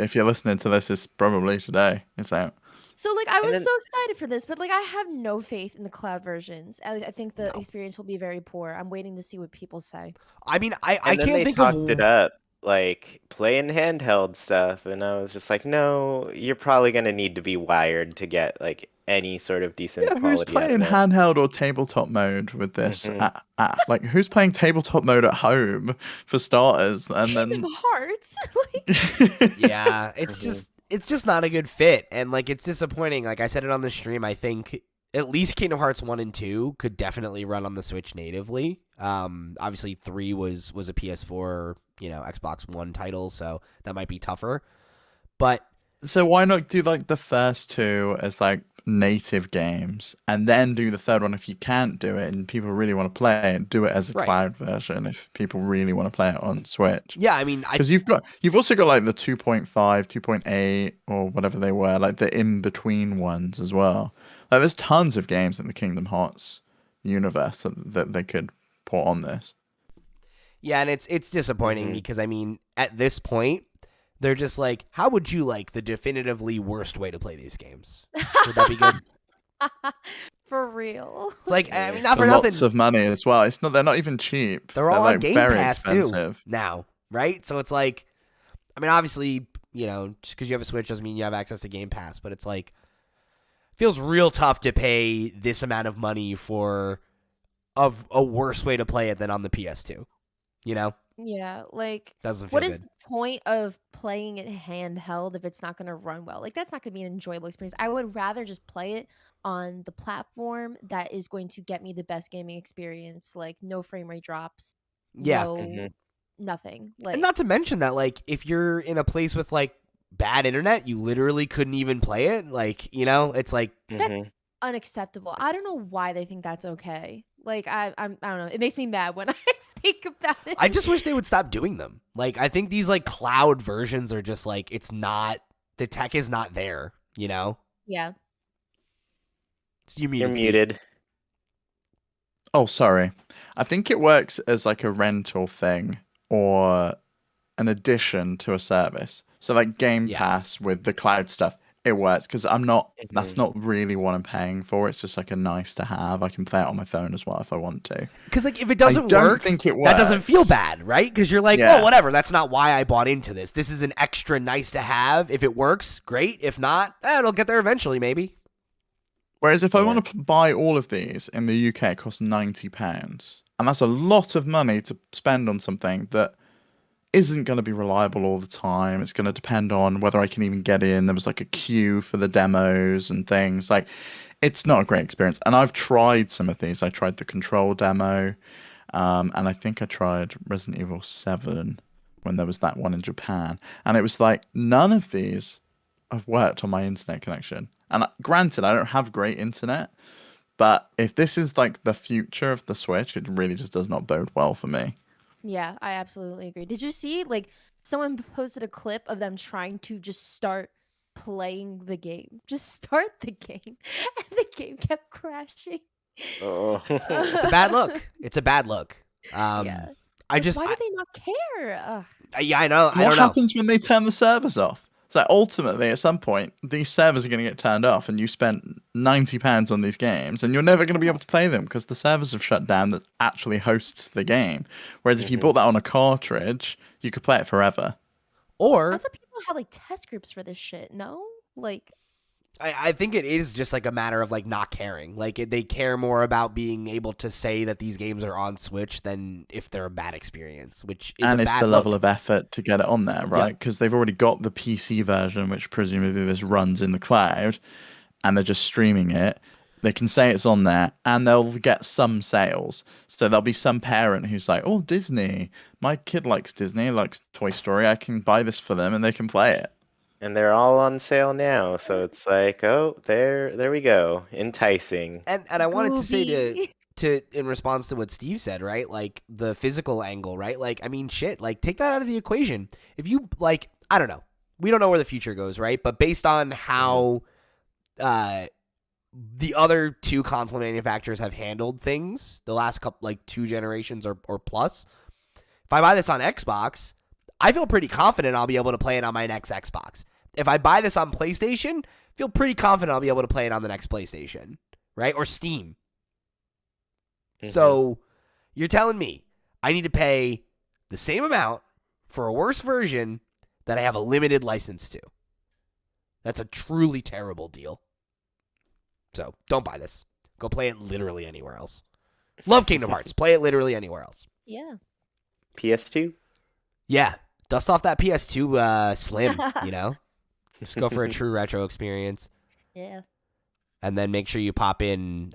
if you're listening to this, it's probably today. It's out. So, like, I was so excited for this, but, like, I have no faith in the cloud versions. I think the experience will be very poor. I'm waiting to see what people say. I mean, I And then can't they think talked of it up. like playing handheld stuff, and I was just like, no, you're probably gonna need to be wired to get like any sort of decent Yeah, who's quality out of playing it. handheld or tabletop mode with this? Hmm. Like, who's playing tabletop mode at home for starters? And Kingdom then, Hearts. Like, Yeah, it's Mhm. just not a good fit, and like it's disappointing. Like I said it on the stream, I think at least Kingdom Hearts 1 and 2 could definitely run on the Switch natively. Obviously 3 was a PS4, Xbox One title, so that might be tougher. But so why not do like the first two as like native games, and then do the third one if you can't do it and people really want to play it, do it as a Right. cloud version if people really want to play it on Switch. yeah, I mean, Because you've also got like the 2.5, 2.8 or whatever they were, like the in between ones as well. Like there's tons of games in the Kingdom Hearts universe that they could put on this. yeah, and it's disappointing Mhm. because I mean, at this point, they're just like, how would you like the definitively worst way to play these games? Would that be good? for real. It's like, I mean, not for And nothing. lots of money as well. It's not. They're not even cheap. They're all on like Game very Pass expensive. too now, right? So it's like, I mean, obviously, just because you have a Switch doesn't mean you have access to Game Pass, but it's like, feels real tough to pay this amount of money for a worse way to play it than on the PS2. Yeah, like Doesn't feel what is good. the point of playing it handheld if it's not going to run well? Like that's not going to be an enjoyable experience. I would rather just play it on the platform that is going to get me the best gaming experience, like no frame rate drops, Yeah, no Mhm. nothing. and Like not to mention that, like, if you're in a place with like bad internet, you literally couldn't even play it. Like, it's like, that's Mhm. unacceptable. I don't know why they think that's okay. Like I don't know. It makes me mad when I think about it. I just wish they would stop doing them. Like, I think these like cloud versions are just like, it's not, the tech is not there. Yeah. You're You're muted. Steve. muted. Oh, sorry. I think it works as like a rental thing or an addition to a service. So like Game Yeah. Pass with the cloud stuff, it works because that's Mhm. not really what I'm paying for. It's just like a nice to have. I can play it on my phone as well if I want to. Because like if it doesn't don't work, think it that doesn't feel works. bad, right? Because you're like, Yeah. well, whatever. That's not why I bought into this. This is an extra nice to have. If it works, great. If not, it'll get there eventually, maybe. Whereas if I Yeah. want to buy all of these in the UK, it costs £90. And that's a lot of money to spend on something that isn't going to be reliable all the time. It's going to depend on whether I can even get in. There was like a queue for the demos and things. Like, it's not a great experience. And I've tried some of these. I tried the Control demo, and I think I tried Resident Evil 7 when there was that one in Japan. And it was like, none of these have worked on my internet connection. And granted, I don't have great internet, but if this is like the future of the Switch, it really just does not bode well for me. Yeah, I absolutely agree. Did you see like someone posted a clip of them trying to just start playing the game? Just start the game and the game kept crashing. Oh. It's a bad look. It's a bad look. Yeah. I Like, just, why do they not care? Ugh. yeah, I know. I What don't know. happens when they turn the servers off? So ultimately, at some point, these servers are going to get turned off, and you spent £90 on these games, and you're never going to be able to play them because the servers have shut down that actually hosts the game. Whereas if you Mhm. bought that on a cartridge, you could play it forever. I Or thought people have like test groups for this shit. No, like I think it is just like a matter of like not caring. Like they care more about being able to say that these games are on Switch than if they're a bad experience, which is And a it's bad the level look. of effort to get it on there, right? Because they've already got the PC version, which presumably this runs in the cloud, and they're just streaming it. They can say it's on there, and they'll get some sales. So there'll be some parent who's like, "Oh, Disney! My kid likes Disney, likes Toy Story. I can buy this for them, and they can play it." And they're all on sale now, so it's like, oh, there we go. Enticing. And I wanted to say Gooby. to in response to what Steve said, right? Like the physical angle, right? Like I mean, shit. Like take that out of the equation. If you like, I don't know. We don't know where the future goes, right? But based on how the other two console manufacturers have handled things the last couple, like 2 generations or plus, if I buy this on Xbox, I feel pretty confident I'll be able to play it on my next Xbox. If I buy this on PlayStation, I feel pretty confident I'll be able to play it on the next PlayStation, right? Or Steam. Mhm. So you're telling me I need to pay the same amount for a worse version that I have a limited license to. That's a truly terrible deal. So don't buy this. Go play it literally anywhere else. Love Kingdom Hearts. Play it literally anywhere else. Yeah. PS2? Yeah. Dust off that PS2 Slim, you know? Just go for a true retro experience. Yeah. And then make sure you pop in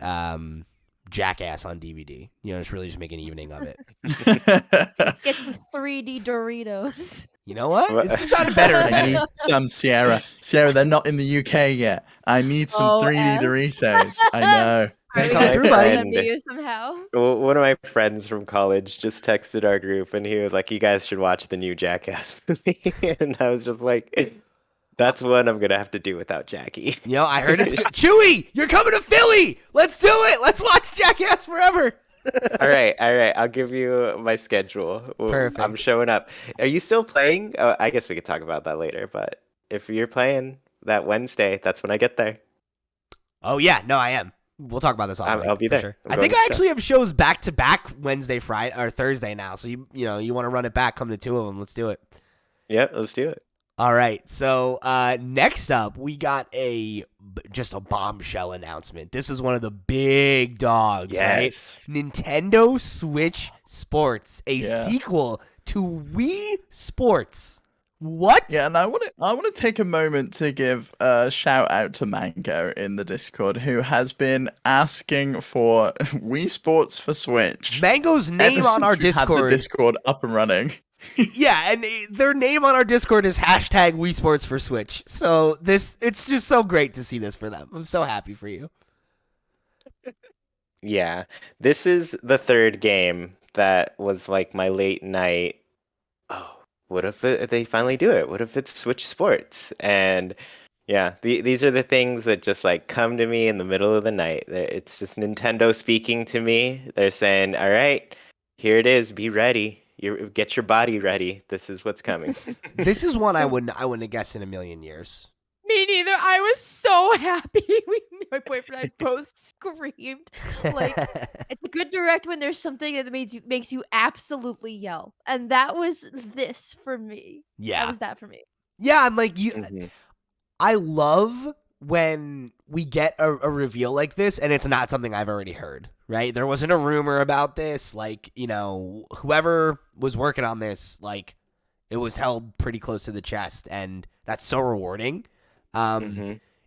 Jackass on DVD. You know, just make an evening of it. Get some 3D Doritos. You know what? This sounded better. I need some Sierra. Sierra, they're not in the UK yet. I need some 3D Doritos. I know. Gotta Are we come gonna through, send buddy. them to you somehow? One of my friends from college just texted our group, and he was like, "You guys should watch the new Jackass movie." And I was just like, "That's one I'm gonna have to do without Jackie." You know, I heard it's good. Chewy, you're coming to Philly. Let's do it. Let's watch Jackass forever. All right. I'll give you my schedule. Perfect. I'm showing up. Are you still playing? I guess we could talk about that later. But if you're playing that Wednesday, that's when I get there. Oh yeah, no, I am. We'll talk about this all. I'll be there. Sure. I'm I going think to I the actually have shows back to back Wednesday, Friday, or Thursday now. So you want to run it back? Come to 2 of them. Let's do it. Yep, let's do it. All right. So next up, we got just a bombshell announcement. This is one of the big dogs, right? Nintendo Switch Sports, a sequel to Wii Sports. What? Yeah, and I want to take a moment to give a shout out to Mango in the Discord, who has been asking for Wii Sports for Switch. Mango's name ever on our since we've had the Discord. Discord up and running. Yeah, and their name on our Discord is hashtag Wii Sports for Switch. So it's just so great to see this for them. I'm so happy for you. Yeah, this is the third game that was like my late night. Oh, what if they finally do it? What if it's Switch Sports? And yeah, these are the things that just like come to me in the middle of the night. It's just Nintendo speaking to me. They're saying, "All right, here it is. Be ready. Get your body ready. This is what's coming." This is one I wouldn't have guessed in a million years. Me neither. I was so happy. My boyfriend and I both screamed. Like, it's a good direct when there's something that makes you absolutely yell. And that was this for me. Yeah. That was that for me. Yeah, I'm like you. Mhm. I love when we get a reveal like this, and it's not something I've already heard. Right? There wasn't a rumor about this. Like, whoever was working on this, like, it was held pretty close to the chest, and that's so rewarding.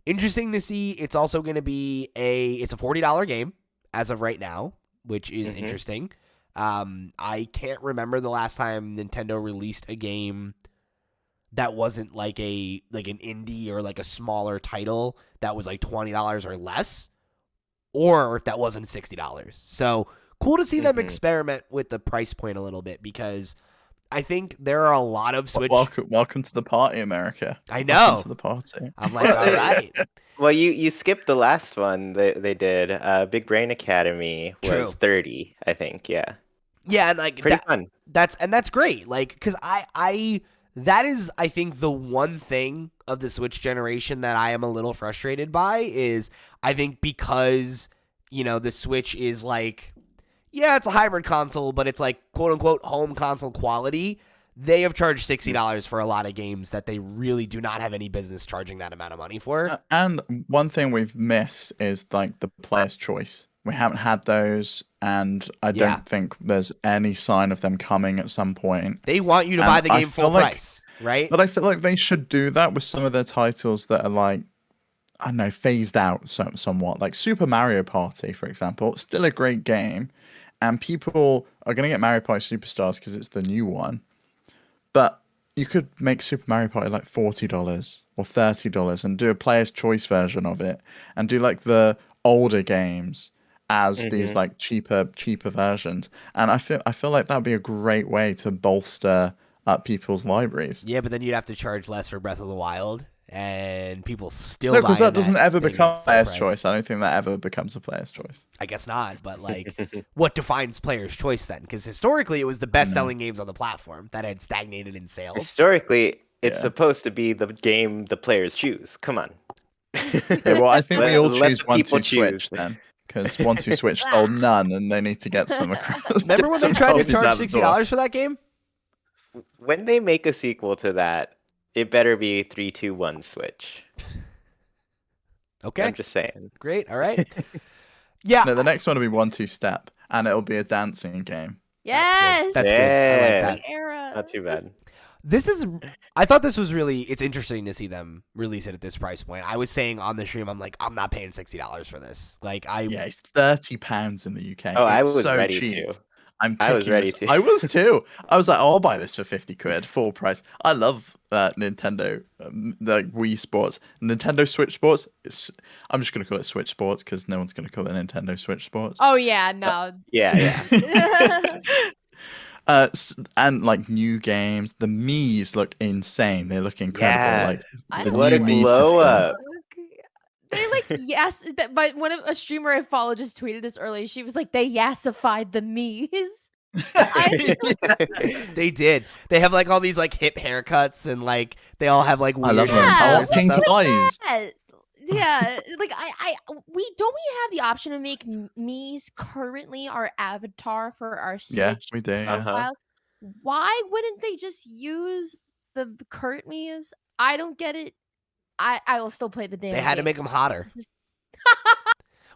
Interesting to see. It's also going to be it's a $40 game as of right now, which is interesting. I can't remember the last time Nintendo released a game that wasn't like an indie or like a smaller title that was like $20 or less, or that wasn't $60. So cool to see them experiment with the price point a little bit, because I think there are a lot of Switch. Welcome to the party, America. I know. Welcome to the party. I'm like, all right. Well, you skipped the last one that they did. Big Brain Academy was True. 30, I think. Yeah. Yeah, and like Pretty fun. That's great. Like, because that is, I think, the one thing of the Switch generation that I am a little frustrated by is, I think, because the Switch is like, yeah, it's a hybrid console, but it's like quote unquote home console quality. They have charged $60 for a lot of games that they really do not have any business charging that amount of money for. And one thing we've missed is like the player's choice. We haven't had those, and I don't think there's any sign of them coming at some point. They want you to buy the game full price, right? But I feel like they should do that with some of their titles that are like, I don't know, phased out somewhat. Like Super Mario Party, for example, still a great game, and people are going to get Mario Party Superstars because it's the new one. But you could make Super Mario Party like $40 or $30 and do a player's choice version of it, and do like the older games as these like cheaper versions. And I feel like that'd be a great way to bolster up people's libraries. Yeah, but then you'd have to charge less for Breath of the Wild, and people still No, because buy that doesn't ever thing become a full player's price. choice. I don't think that ever becomes a player's choice. I guess not, but like, what defines player's choice then? Because historically, it was the best-selling games on the platform that had stagnated in sales. Historically, it's supposed to be the game the players choose. Come on. Yeah, well, I think we all Let choose the 1-2 people Switch choose. then. Because 1-2 Switch sold none, and they need to get some across. Remember when they some tried to copies out charge the door. $60 for that game? when they make a sequel to that, it better be 3-2-1 switch. Okay, I'm just saying. great. All right. Yeah, No, the next one will be 1-2-step, and it'll be a dancing game. Yes. That's good. I like Yeah. that. The era. Not too bad. I thought this was it's interesting to see them release it at this price point. I was saying on the stream, I'm like, I'm not paying $60 for this. Like, Yeah, it's £30 in the UK. Oh, I It's was so ready cheap. to. I'm I was picking ready this- to. I was too. I was like, oh, I'll buy this for 50 quid, full price. I love Nintendo, the Wii Sports. Nintendo Switch Sports. I'm just going to call it Switch Sports because no one's going to call it Nintendo Switch Sports. Oh yeah, no. Yeah. And like new games, the Mii's look insane. They look incredible. Yeah. Like I the don't What a new Mii glow system. up. They like but a streamer I follow just tweeted this earlier. She was like, they yassified the Mii's. they did. They have like all these like hip haircuts and like they all have like I weird love them. Yeah, colors and Pink stuff. eyes. Yeah, like we have the option to make Mii's currently our avatar for our Switch Yeah, we do. Yeah. Uh-huh. files. Why wouldn't they just use the current Mii's? I don't get it. I will still play the damn They had to game. make them hotter. Just-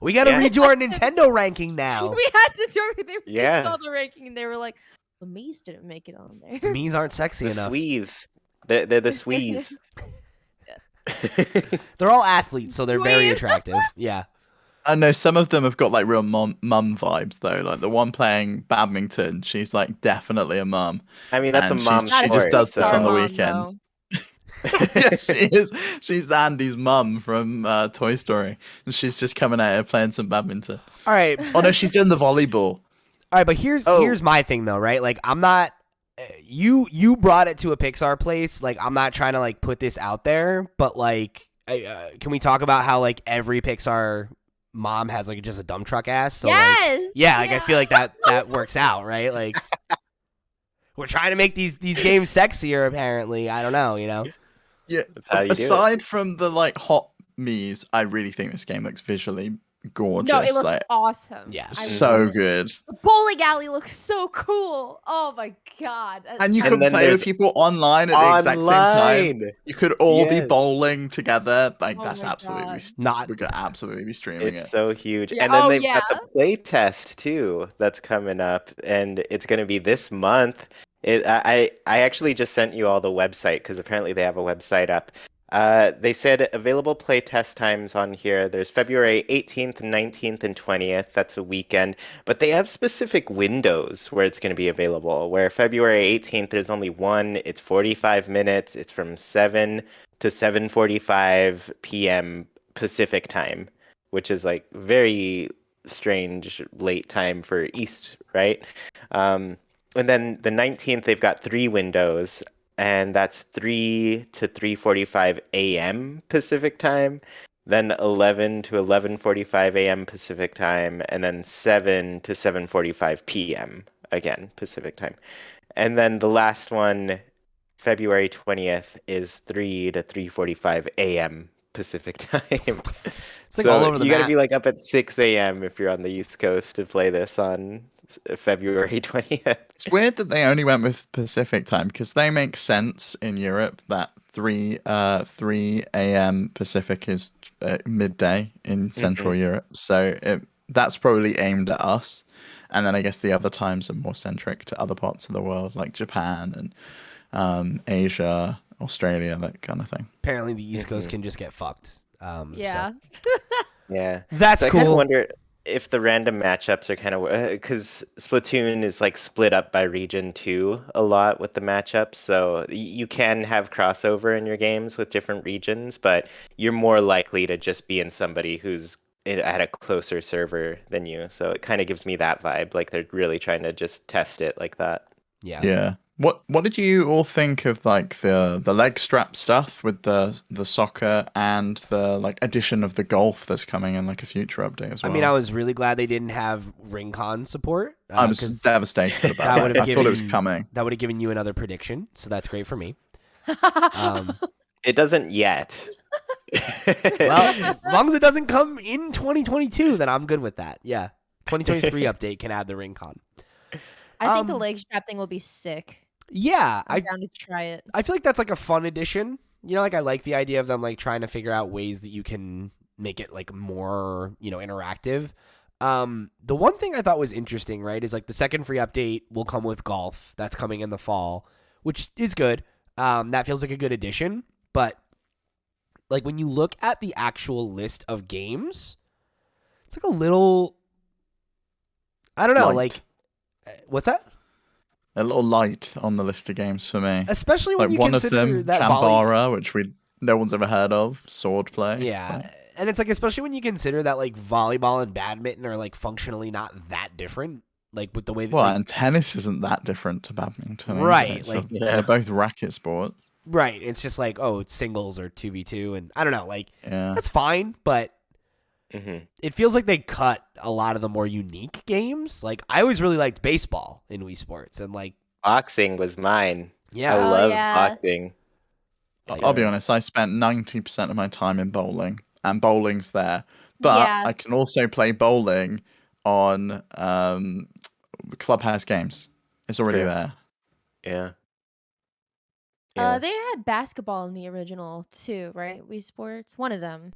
We got to Yeah. redo our Nintendo ranking now. We had to do they Yeah. saw the ranking and they were like, the Mii's didn't make it on there. The Mii's aren't sexy The enough. Swedes. They're the Swedes. They're all athletes, so they're very Sweet. attractive. Yeah. I know some of them have got like real mum vibes though. Like the one playing badminton, she's like definitely a mum. I mean, that's And a mom she just sport, does this so- on the Mom, weekends. though. Yeah, she is. She's Andy's mum from Toy Story, and she's just coming out here playing some badminton. All right. Oh no, she's doing the volleyball. All right, but here's my thing though, right? Like I'm not you brought it to a Pixar place. Like I'm not trying to like put this out there, but like can we talk about how like every Pixar mom has like just a dump truck ass? So like Yes. yeah, like I feel like that works out, right? Like we're trying to make these games sexier apparently. I don't know, you know. Yeah. That's how you do it. Aside from the like hot Mii's, I really think this game looks visually gorgeous. No, it looks like, awesome. Yeah. I so love it. good. The bowling alley looks so cool. Oh my god. And you And can then play with there's people online at the exact same time. Online. You could all be Yes. bowling together. Like Oh that's my absolutely God. Not we could absolutely be streaming It's it. so huge. Yeah, And then oh, they've got yeah. the play test too that's coming up, and it's going to be this month. I actually just sent you all the website because apparently they have a website up. They said available play test times on here. There's February 18th, 19th, and 20th. That's a weekend. But they have specific windows where it's going to be available. Where February 18th, there's only one. It's 45 minutes. It's from 7 to 7:45 p.m. Pacific time, which is like very strange late time for East, right? And then the 19th, they've got 3 windows. And that's 3 to 3:45 a.m. Pacific time, then 11 to 11:45 a.m. Pacific time, and then 7 to 7:45 p.m. again Pacific time. And then the last one, February 20th, is 3 to 3:45 a.m. Pacific time. it's like So all over the you gotta map. be like up at 6 a.m. if you're on the East Coast to play this on February 20th. It's weird that they only went with Pacific time because they make sense in Europe that 3 a.m. Pacific is midday in Central Europe. So that's probably aimed at us. And then I guess the other times are more centric to other parts of the world like Japan and Asia, Australia, that kind of thing. Apparently the East Coast can just get fucked. Yeah. Yeah. That's So I kind of cool. wonder if the random matchups are kind of because Splatoon is like split up by region too a lot with the matchups. So you can have crossover in your games with different regions, but you're more likely to just be in somebody who's at a closer server than you. So it kind of gives me that vibe. Like they're really trying to just test it like that. Yeah. Yeah. What did you all think of like the leg strap stuff with the soccer and the like addition of the golf that's coming in like a future update as well? I mean, I was really glad they didn't have RingCon support. I was 'cause develitated about that that. would have I thought it was given- coming. that would have given you another prediction, so that's great for me. It doesn't yet. Well, as long as it doesn't come in 2022, then I'm good with that. Yeah. 2023 update can add the RingCon. I think the Um, leg strap thing will be sick. Yeah, I'm down to try it. I feel like that's like a fun addition. You know, like I like the idea of them like trying to figure out ways that you can make it like more, interactive. The one thing I thought was interesting, right, is like the second free update will come with golf. That's coming in the fall, which is good. That feels like a good addition. But like when you look at the actual list of games, it's like a little, I don't know, Light. what's that? A little light on the list of games for me. Especially when Like you one of consider them, that Chambara, which no one's ever heard of, swordplay. Yeah, so. and it's like especially when you consider that like volleyball and badminton are like functionally not that different, like with the way that Well, and tennis isn't that different to badminton, either. Right, So like- they're both racket sports. right, it's just like it's singles or 2v2, and I don't know, like Yeah, that's fine, but Mm-hmm. it feels like they cut a lot of the more unique games. Like I always really liked baseball in Wii Sports, and like Boxing was mine. yeah, I Oh, love yeah. boxing. I'll be honest. I spent 90% of my time in bowling, and bowling's there. But Yeah. I can also play bowling on Clubhouse games. It's already True. there. Yeah. Yeah. They had basketball in the original too, right? Wii Sports, one of them.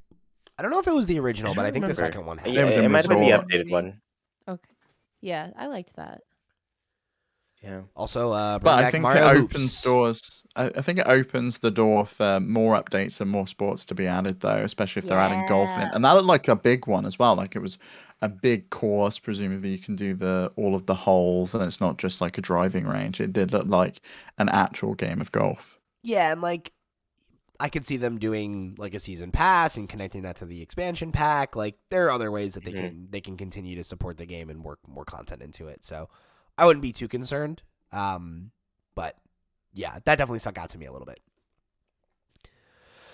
I don't know if it was the original, I but I don't think the remember. second one had Yeah, Yeah, it was it in might have been the Resort. updated one. Okay. Yeah, I liked that. it. Also, bring But I back think Mario it Hoops. opens doors. I think it opens the door for more updates and more sports to be added, though, especially if they're adding golf in. Yeah. And that looked like a big one as well. Like it was a big course. Presumably, you can do all of the holes, and it's not just like a driving range. It did look like an actual game of golf. Yeah, and like I could see them doing like a season pass and connecting that to the expansion pack. Like there are other ways that they can continue to support the game and work more content into it. So I wouldn't be too concerned. But yeah, that definitely stuck out to me a little bit.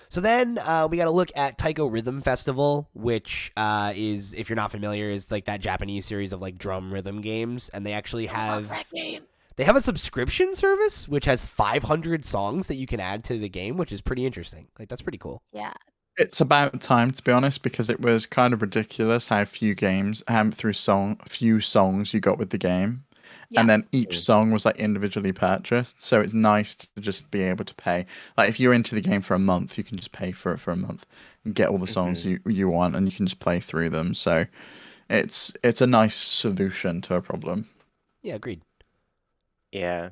So then we got to look at Taiko Rhythm Festival, which is, if you're not familiar, is like that Japanese series of like drum rhythm games, and they actually have that game. they have a subscription service which has 500 songs that you can add to the game, which is pretty interesting. Like that's pretty cool. Yeah. It's about time, to be honest, because it was kind of ridiculous how few songs you got with the game. Yeah. And then each song was like individually purchased. So it's nice to just be able to pay. Like if you're into the game for a month, you can just pay for it for a month and get all the songs you want, and you can just play through them. So it's a nice solution to a problem. Yeah, agreed. Yeah.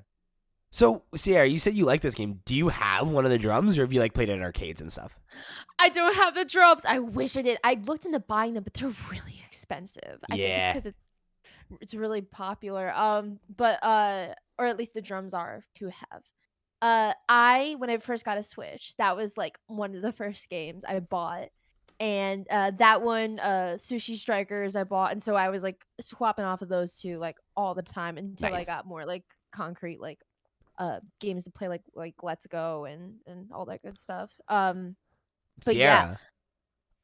So, Sierra, you said you like this game. Do you have one of the drums, or have you like played it in arcades and stuff? I don't have the drums. I wish I did. I looked into buying them, but they're really expensive. I think Yeah. it's because it's really popular. But or at least the drums are to have. When I first got a Switch, that was like one of the first games I bought. And that one, Sushi Strikers, I bought, and so I was like swapping off of those two like all the time until I Nice. got more like concrete like games to play like Let's Go and all that good stuff. But yeah. Sierra,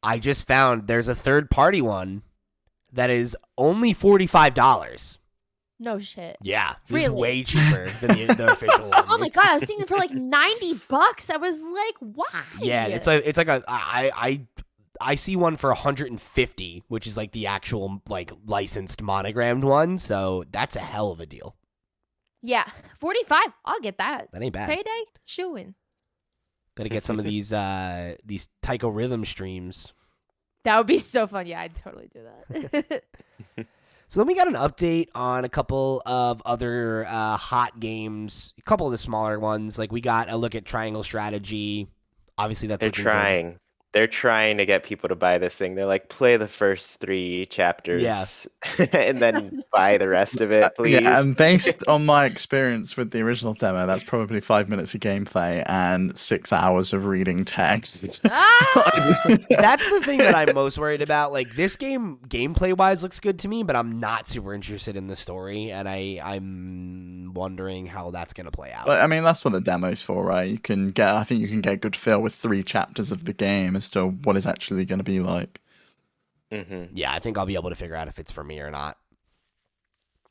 I just found there's a third-party one that is only $45. No shit. Yeah, this is Really? way cheaper than the official one. Oh my god, I was seeing it for like $90. I was like, why? Yeah, it's like I see one for 150, which is like the actual like licensed monogrammed one. So that's a hell of a deal. Yeah, 45. I'll get that. That ain't bad. Payday, shooing. Got to get some of these Taiko Rhythm streams. That would be so fun. Yeah, I'd totally do that. So then we got an update on a couple of other hot games, a couple of the smaller ones. Like we got a look at Triangle Strategy. Obviously, that's They're looking good. trying. They're trying to get people to buy this thing. They're like, play the first 3 chapters and then buy the rest of it, please. Yeah, and based on my experience with the original demo, that's probably 5 minutes of gameplay and 6 hours of reading text. Ah! That's the thing that I'm most worried about. Like this game, gameplay wise, looks good to me, but I'm not super interested in the story, and I'm wondering how that's gonna play out. But I mean, that's what the demo's for, right? I think you can get a good feel with 3 chapters of the game as to what it's actually going to be like. Yeah, I think I'll be able to figure out if it's for me or not.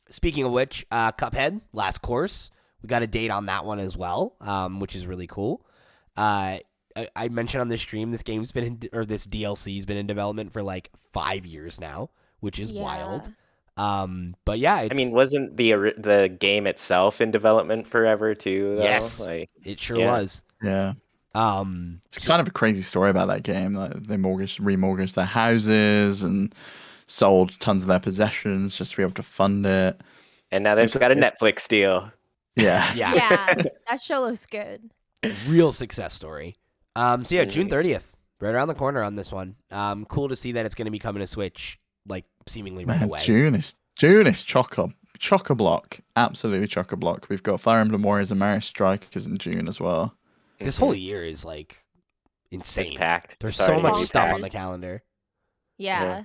Speaking of which, Cuphead, last course, we got a date on that one as well, which is really cool. I mentioned on the stream this DLC's been in development for like 5 years now, which is wild. But yeah, I mean, wasn't the game itself in development forever too? Though? Yes, like it sure yeah. was. Yeah. It's So, kind of a crazy story about that game. Like they remortgaged their houses and sold tons of their possessions just to be able to fund it. And now they've got a It's- Netflix deal. Yeah. Yeah, that show looks good. real success story. So yeah, June Mhm. 30th, right around the corner on this one. Cool to see that it's going to be coming to Switch like seemingly right Man, away. June is chock-a-block. Absolutely chock-a-block. We've got Fire Emblem Warriors and Mario Strikers in June as well. This Mhm. whole year is like insane. It's packed. There's It's so already much bonkers. stuff on the calendar. Yeah.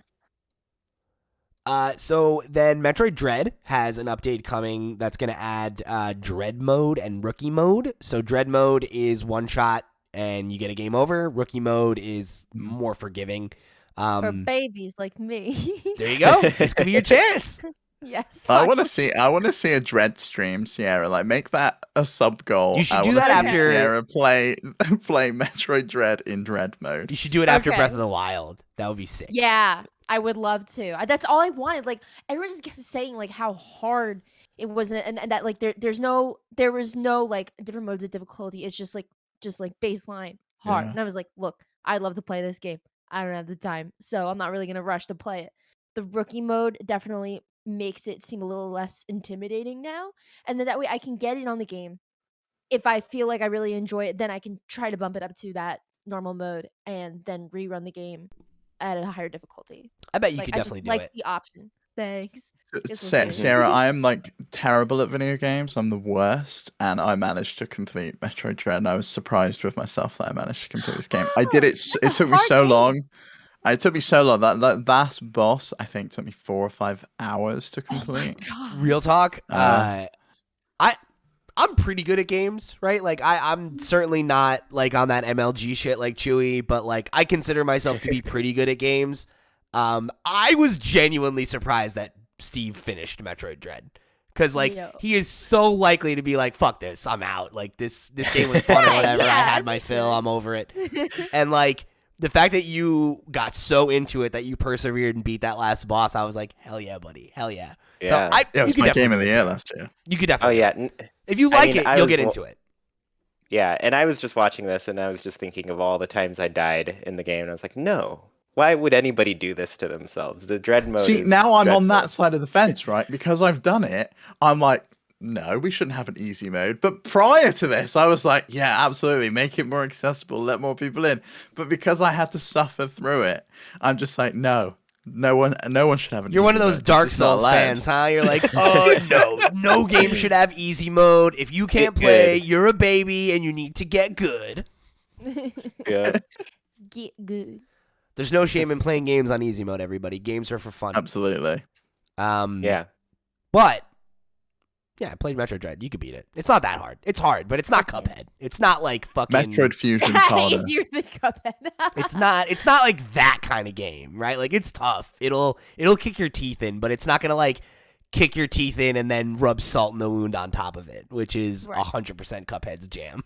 So then Metroid Dread has an update coming that's going to add Dread mode and Rookie mode. So Dread mode is one shot and you get a game over. Rookie mode is more forgiving. For babies like me. There you go. This could be your chance. Yes. I fine. want to see a Dread stream, Sierra. Like make that a sub goal. You should I do wanna that see after- Sierra play Metroid Dread in Dread mode. You should do it after Okay. Breath of the Wild. That would be sick. Yeah, I would love to. That's all I wanted. Like everyone just kept saying like how hard it was, and that like there was no like different modes of difficulty. It's just like baseline hard. Yeah. And I was like, look, I'd love to play this game. I don't have the time, so I'm not really gonna rush to play it. The rookie mode definitely makes it seem a little less intimidating now, and then that way I can get it on the game. If I feel like I really enjoy it, then I can try to bump it up to that normal mode and then rerun the game at a higher difficulty. I bet you Like could I definitely just do like it. the option. Thanks. Guess we'll see. Sarah, I am like terrible at video games. I'm the worst, and I managed to complete Metroid Dread. And I was surprised with myself that I managed to complete this game. I did it. That's It a took me hard so game. long. It took me so long. That last boss, I think, took me 4 or 5 hours to Oh my complete. god. Real talk. Uh, I'm pretty good at games, right? Like I'm certainly not like on that MLG shit like Chuy, but like I consider myself to be pretty good at games. I was genuinely surprised that Steve finished Metroid Dread. Cause like Yo. he is so likely to be like, fuck this, I'm out. Like this game was fun or whatever. I Yeah, had as my he fill, should. I'm over it. And like the fact that you got so into it that you persevered and beat that last boss, I was like, hell yeah, buddy, hell yeah. Yeah. So Yeah, it you was could my game definitely of the do year it. last year. You could Oh definitely. yeah. do it. If you like mean, it, I you'll was get wa- into it. Yeah, and I was just watching this, and I was just thinking of all the times I died in the game, and I was like, no, why would anybody do this to themselves? The dread mode. See, is now I'm on dreadful. that side of the fence, right? Because I've done it. I'm like, no, we shouldn't have an easy mode. But prior to this, I was like, yeah, absolutely, make it more accessible, let more people in. But because I had to suffer through it, I'm just like, no one should have an. You're one of easy those mode. Dark It's just not Souls allowed. fans, huh? You're like, oh no game should have easy mode. If you can't Get play, good. you're a baby and you need to get good. Yeah. Get good. There's no shame in playing games on easy mode, everybody. Games are for fun. Absolutely. Yeah. But yeah, I played Metroid Dread. You could beat it. It's not that hard. It's hard, but it's not Cuphead. It's not like fucking Metroid Fusion's harder. Easier than Cuphead. It's not like that kind of game, right? Like it's tough. It'll kick your teeth in, but it's not gonna like kick your teeth in and then rub salt in the wound on top of it, which is Right. 100% Cuphead's jam.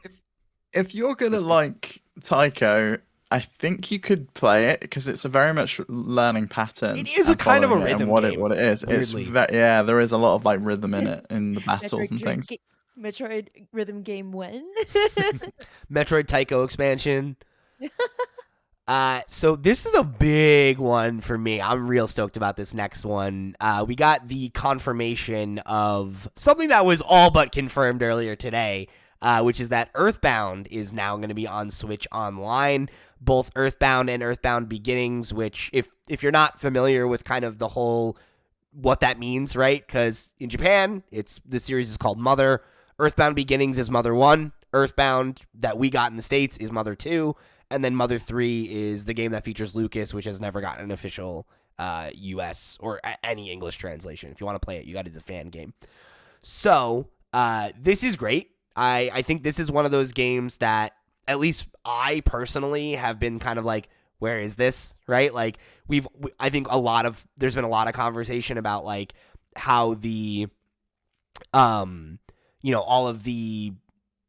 If you're gonna like Taiko, I think you could play it because it's a very much learning pattern. It is a kind of a rhythm what game, What it is. weirdly. Yeah, there is a lot of like rhythm in it in the battles and things. Metroid rhythm game when? Metroid Taiko expansion. So this is a big one for me. I'm real stoked about this next one. We got the confirmation of something that was all but confirmed earlier today, which is that Earthbound is now going to be on Switch Online. Both Earthbound and Earthbound Beginnings, which if you're not familiar with kind of the whole what that means, right? Because in Japan, the series is called Mother. Earthbound Beginnings is Mother 1. Earthbound that we got in the States is Mother 2. And then Mother 3 is the game that features Lucas, which has never gotten an official US or any English translation. If you want to play it, you got to do the fan game. So this is great. I think this is one of those games that at least I personally have been kind of like, where is this? Right? Like I think there's been a lot of conversation about like how the, all of the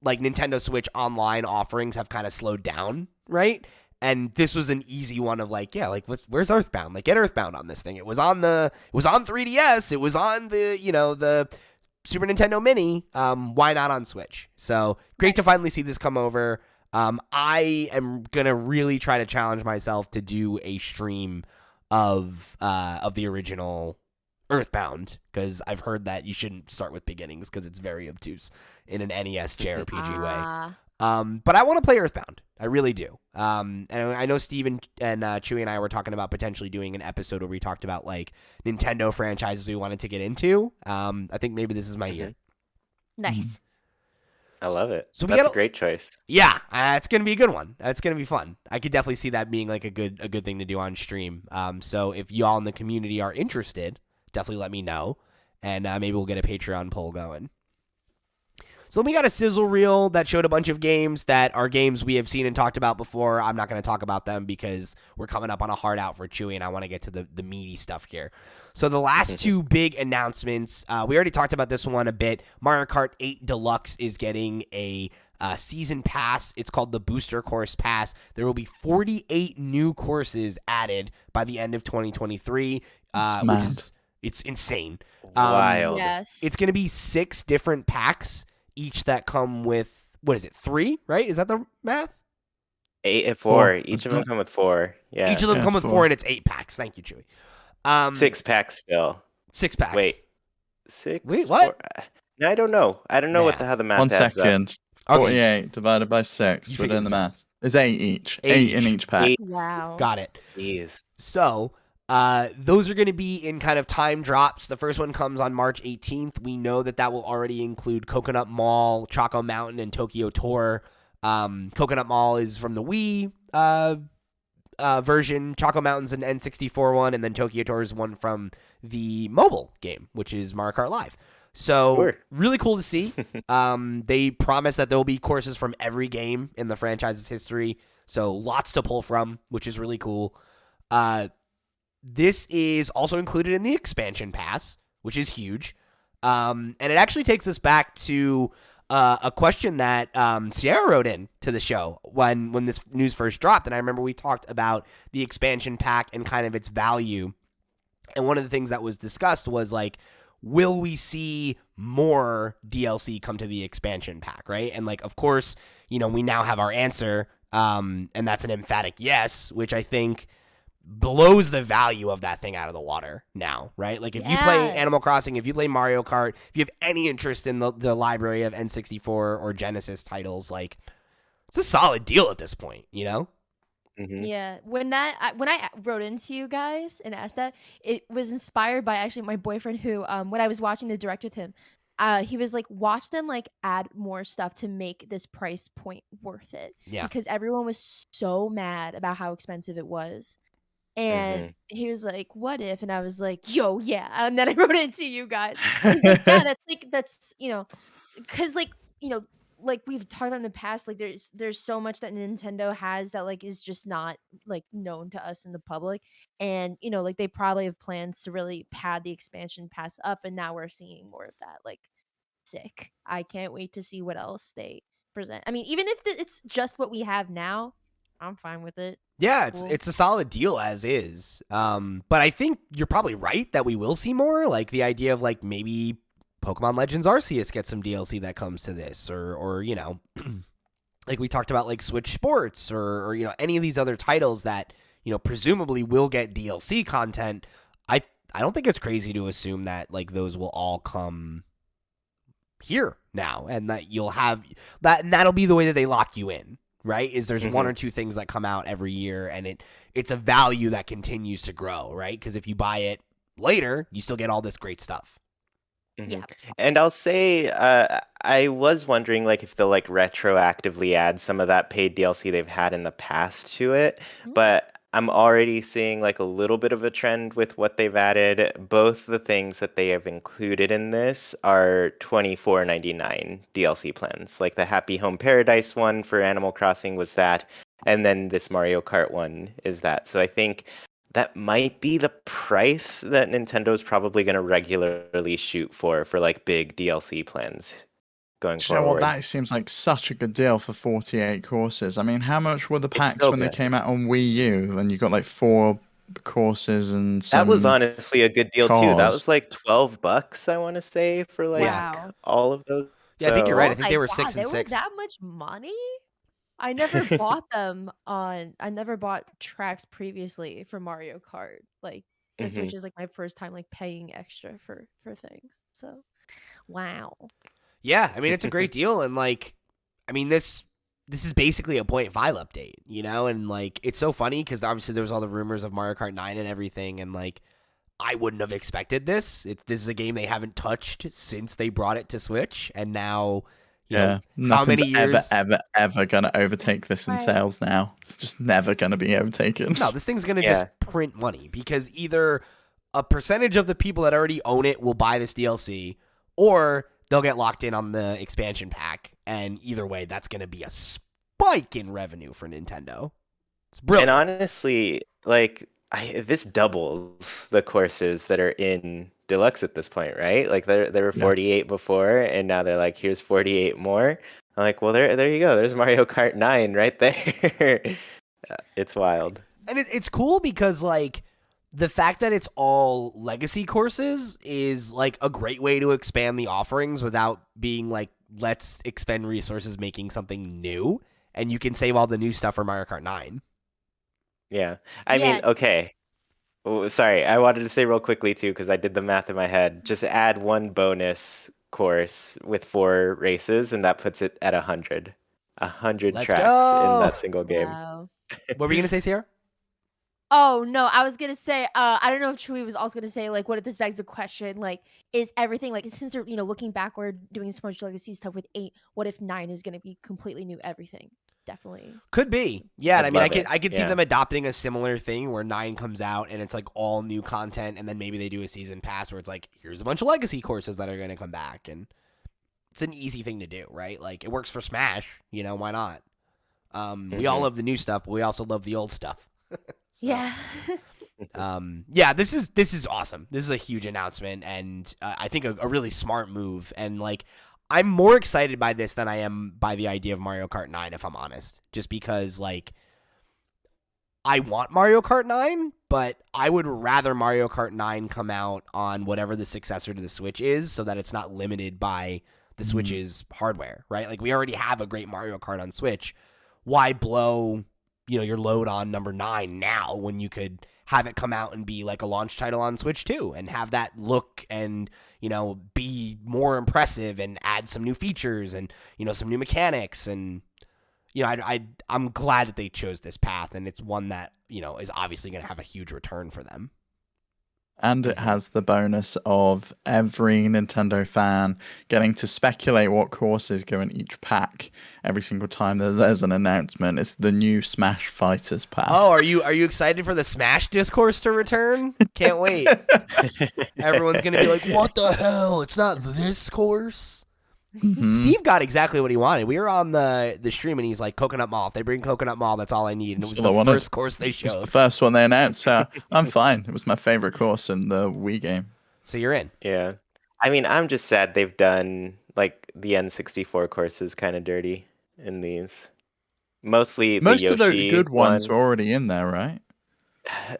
like Nintendo Switch online offerings have kind of slowed down. Right. And this was an easy one of like, yeah, like where's Earthbound? Like get Earthbound on this thing. It was on 3DS. It was on the Super Nintendo Mini. Why not on Switch? So great to finally see this come over. I am gonna really try to challenge myself to do a stream of the original Earthbound, because I've heard that you shouldn't start with beginnings because it's very obtuse in an NES JRPG way. But I want to play Earthbound. I really do. And I know Steve and Chuy and I were talking about potentially doing an episode where we talked about like Nintendo franchises we wanted to get into. I think maybe this is my year. Nice. I love it. So That's a great choice. Yeah, it's gonna be a good one. It's gonna be fun. I could definitely see that being like a good thing to do on stream. So if y'all in the community are interested, definitely let me know, and maybe we'll get a Patreon poll going. So then we got a sizzle reel that showed a bunch of games that are games we have seen and talked about before. I'm not going to talk about them because we're coming up on a hard out for Chuy, and I want to get to the meaty stuff here. So the last two big announcements, we already talked about this one a bit. Mario Kart 8 Deluxe is getting a season pass. It's called the Booster Course Pass. There will be 48 new courses added by the end of 2023, which is it's insane. Wild. Yes. It's going to be 6 different packs, each that come with, what is it, 3, right? Is that the math? 8 and 4. Four. Each of them come with 4. Yeah. Each of them Yeah, come it's with 4. 4, and it's 8 packs. Thank you, Chuy. 6 packs still. 6 packs. Wait. 6? Wait, what? 4? No, I don't know. I don't know Math. how the math 1 adds up. second. Okay. 48 divided by 6. You We're doing figured the this math. It's 8 each. 8 8 in each. each pack. 8. Wow. Got it. Jeez. So, those are going to be in kind of time drops. The first one comes on March 18th. We know that will already include Coconut Mall, Choco Mountain, and Tokyo Tour. Coconut Mall is from the Wii version. Choco Mountain's an N64 one, and then Tokyo Tour is one from the mobile game, which is Mario Kart Live. So, Sure. really cool to see. They promise that there will be courses from every game in the franchise's history, so lots to pull from, which is really cool. This is also included in the expansion pass, which is huge. And it actually takes us back to a question that Sierra wrote in to the show when this news first dropped. And I remember we talked about the expansion pack and kind of its value. And one of the things that was discussed was like, will we see more DLC come to the expansion pack, right? And like, of course, we now have our answer, and that's an emphatic yes, which I think blows the value of that thing out of the water now, right? Like if you play Animal Crossing, if you play Mario Kart, if you have any interest in the library of N64 or Genesis titles, like it's a solid deal at this point, Mm-hmm. Yeah, when I wrote into you guys and asked that, it was inspired by actually my boyfriend who, when I was watching the direct with him, he was like, watch them like add more stuff to make this price point worth it. Yeah. Because everyone was so mad about how expensive it was. And he was like, what if? And I was like, yo, yeah. And then I wrote it to you guys. He's like, yeah, that's because like we've talked about in the past, like there's so much that Nintendo has that like is just not like known to us in the public. And like they probably have plans to really pad the expansion pass up, and now we're seeing more of that. Like, sick. I can't wait to see what else they present. I mean, even if it's just what we have now, I'm fine with it. Yeah, Cool. it's a solid deal as is. But I think you're probably right that we will see more. Like the idea of like maybe Pokemon Legends Arceus gets some DLC that comes to this, or like we talked about like Switch Sports or any of these other titles that presumably will get DLC content. I don't think it's crazy to assume that like those will all come here now, and that you'll have that, and that'll be the way that they lock you in. Right? Is there's one or two things that come out every year, and it's a value that continues to grow, right? Because if you buy it later, you still get all this great stuff. Yeah. And I'll say, I was wondering like if they'll like retroactively add some of that paid DLC they've had in the past to it, but I'm already seeing like a little bit of a trend with what they've added. Both the things that they have included in this are $24.99 DLC plans. Like the Happy Home Paradise one for Animal Crossing was that, and then this Mario Kart one is that. So I think that might be the price that Nintendo's probably going to regularly shoot for like big DLC plans going Do you know what? forward. That seems like such a good deal for 48 courses. I mean, how much were the It's packs so when they good. came out on Wii U? And you got like 4 courses and That was some honestly a good deal too. That cars. was like $12, I want to say, for like Wow. all of those. Yeah, I think you're right. I Oh think my they were god, 6 they and were 6. that much money? I never bought them on. I never bought tracks previously for Mario Kart. Like the Mhm. Switch is like my first time like paying extra for things. So, wow. Yeah, I mean it's a great deal, and like, I mean this is basically a 0.5 update, you know, and like it's so funny because obviously there was all the rumors of Mario Kart 9 and everything, and like I wouldn't have expected this. This is a game they haven't touched since they brought it to Switch, and now, you know, how nothing's many years? ever gonna overtake this in Right. sales now. It's just never gonna be overtaken. No, this thing's gonna Yeah. just print money because either a percentage of the people that already own it will buy this DLC, or they'll get locked in on the expansion pack, and either way, that's gonna be a spike in revenue for Nintendo. It's brilliant. And honestly, like this doubles the courses that are in Deluxe at this point, right? Like there were Yeah. 48 before, and now they're like, here's 48 more. I'm like, well, there you go. There's Mario Kart 9 right there. It's wild. And it's cool because like the fact that it's all legacy courses is like a great way to expand the offerings without being like, let's expend resources making something new, and you can save all the new stuff for Mario Kart 9. Yeah. I mean, Yeah. okay. Oh, sorry, I wanted to say real quickly too, because I did the math in my head. Just add one bonus course with 4 races, and that puts it at 100. 100 Let's tracks go! in that single game. Wow. What were you gonna say, Sierra? Oh no, I was gonna say, I don't know if Chuy was also gonna say, like, what if this begs the question, like, is everything like since they're looking backward, doing so much legacy stuff with 8, what if 9 is gonna be completely new everything? Definitely. Could be. Yeah, and I'd I mean love it. I could see Yeah. them adopting a similar thing where 9 comes out and it's like all new content, and then maybe they do a season pass where it's like, here's a bunch of legacy courses that are gonna come back, and it's an easy thing to do, right? Like it works for Smash, why not? We all Mhm. love the new stuff, but we also love the old stuff. So, Yeah. yeah, this is awesome. This is a huge announcement, and I think a really smart move. And like, I'm more excited by this than I am by the idea of Mario Kart 9, if I'm honest. Just because like, I want Mario Kart 9, but I would rather Mario Kart 9 come out on whatever the successor to the Switch is, so that it's not limited by the Switch's hardware, right? Like we already have a great Mario Kart on Switch. Why blow your load on number 9 now when you could have it come out and be like a launch title on Switch too, and have that look and be more impressive and add some new features and some new mechanics, and I'm glad that they chose this path, and it's one that is obviously going to have a huge return for them. And it has the bonus of every Nintendo fan getting to speculate what courses go in each pack every single time there's an announcement. It's the new Smash Fighters pass. Oh, are you excited for the Smash discourse to return? Can't wait. Everyone's going to be like, what the hell? It's not this course? Mhm. Steve got exactly what he wanted. We were on the stream, and he's like, Coconut Mall. If they bring Coconut Mall, that's all I need. And it was Still the want it. first course they It was the showed. first one they announced. I'm fine. It was my favorite course in the Wii game. So you're in. Yeah. I mean, I'm just sad they've done like the N64 courses kind of dirty in these. Mostly Most the of the Yoshi good ones one. were already in there, right?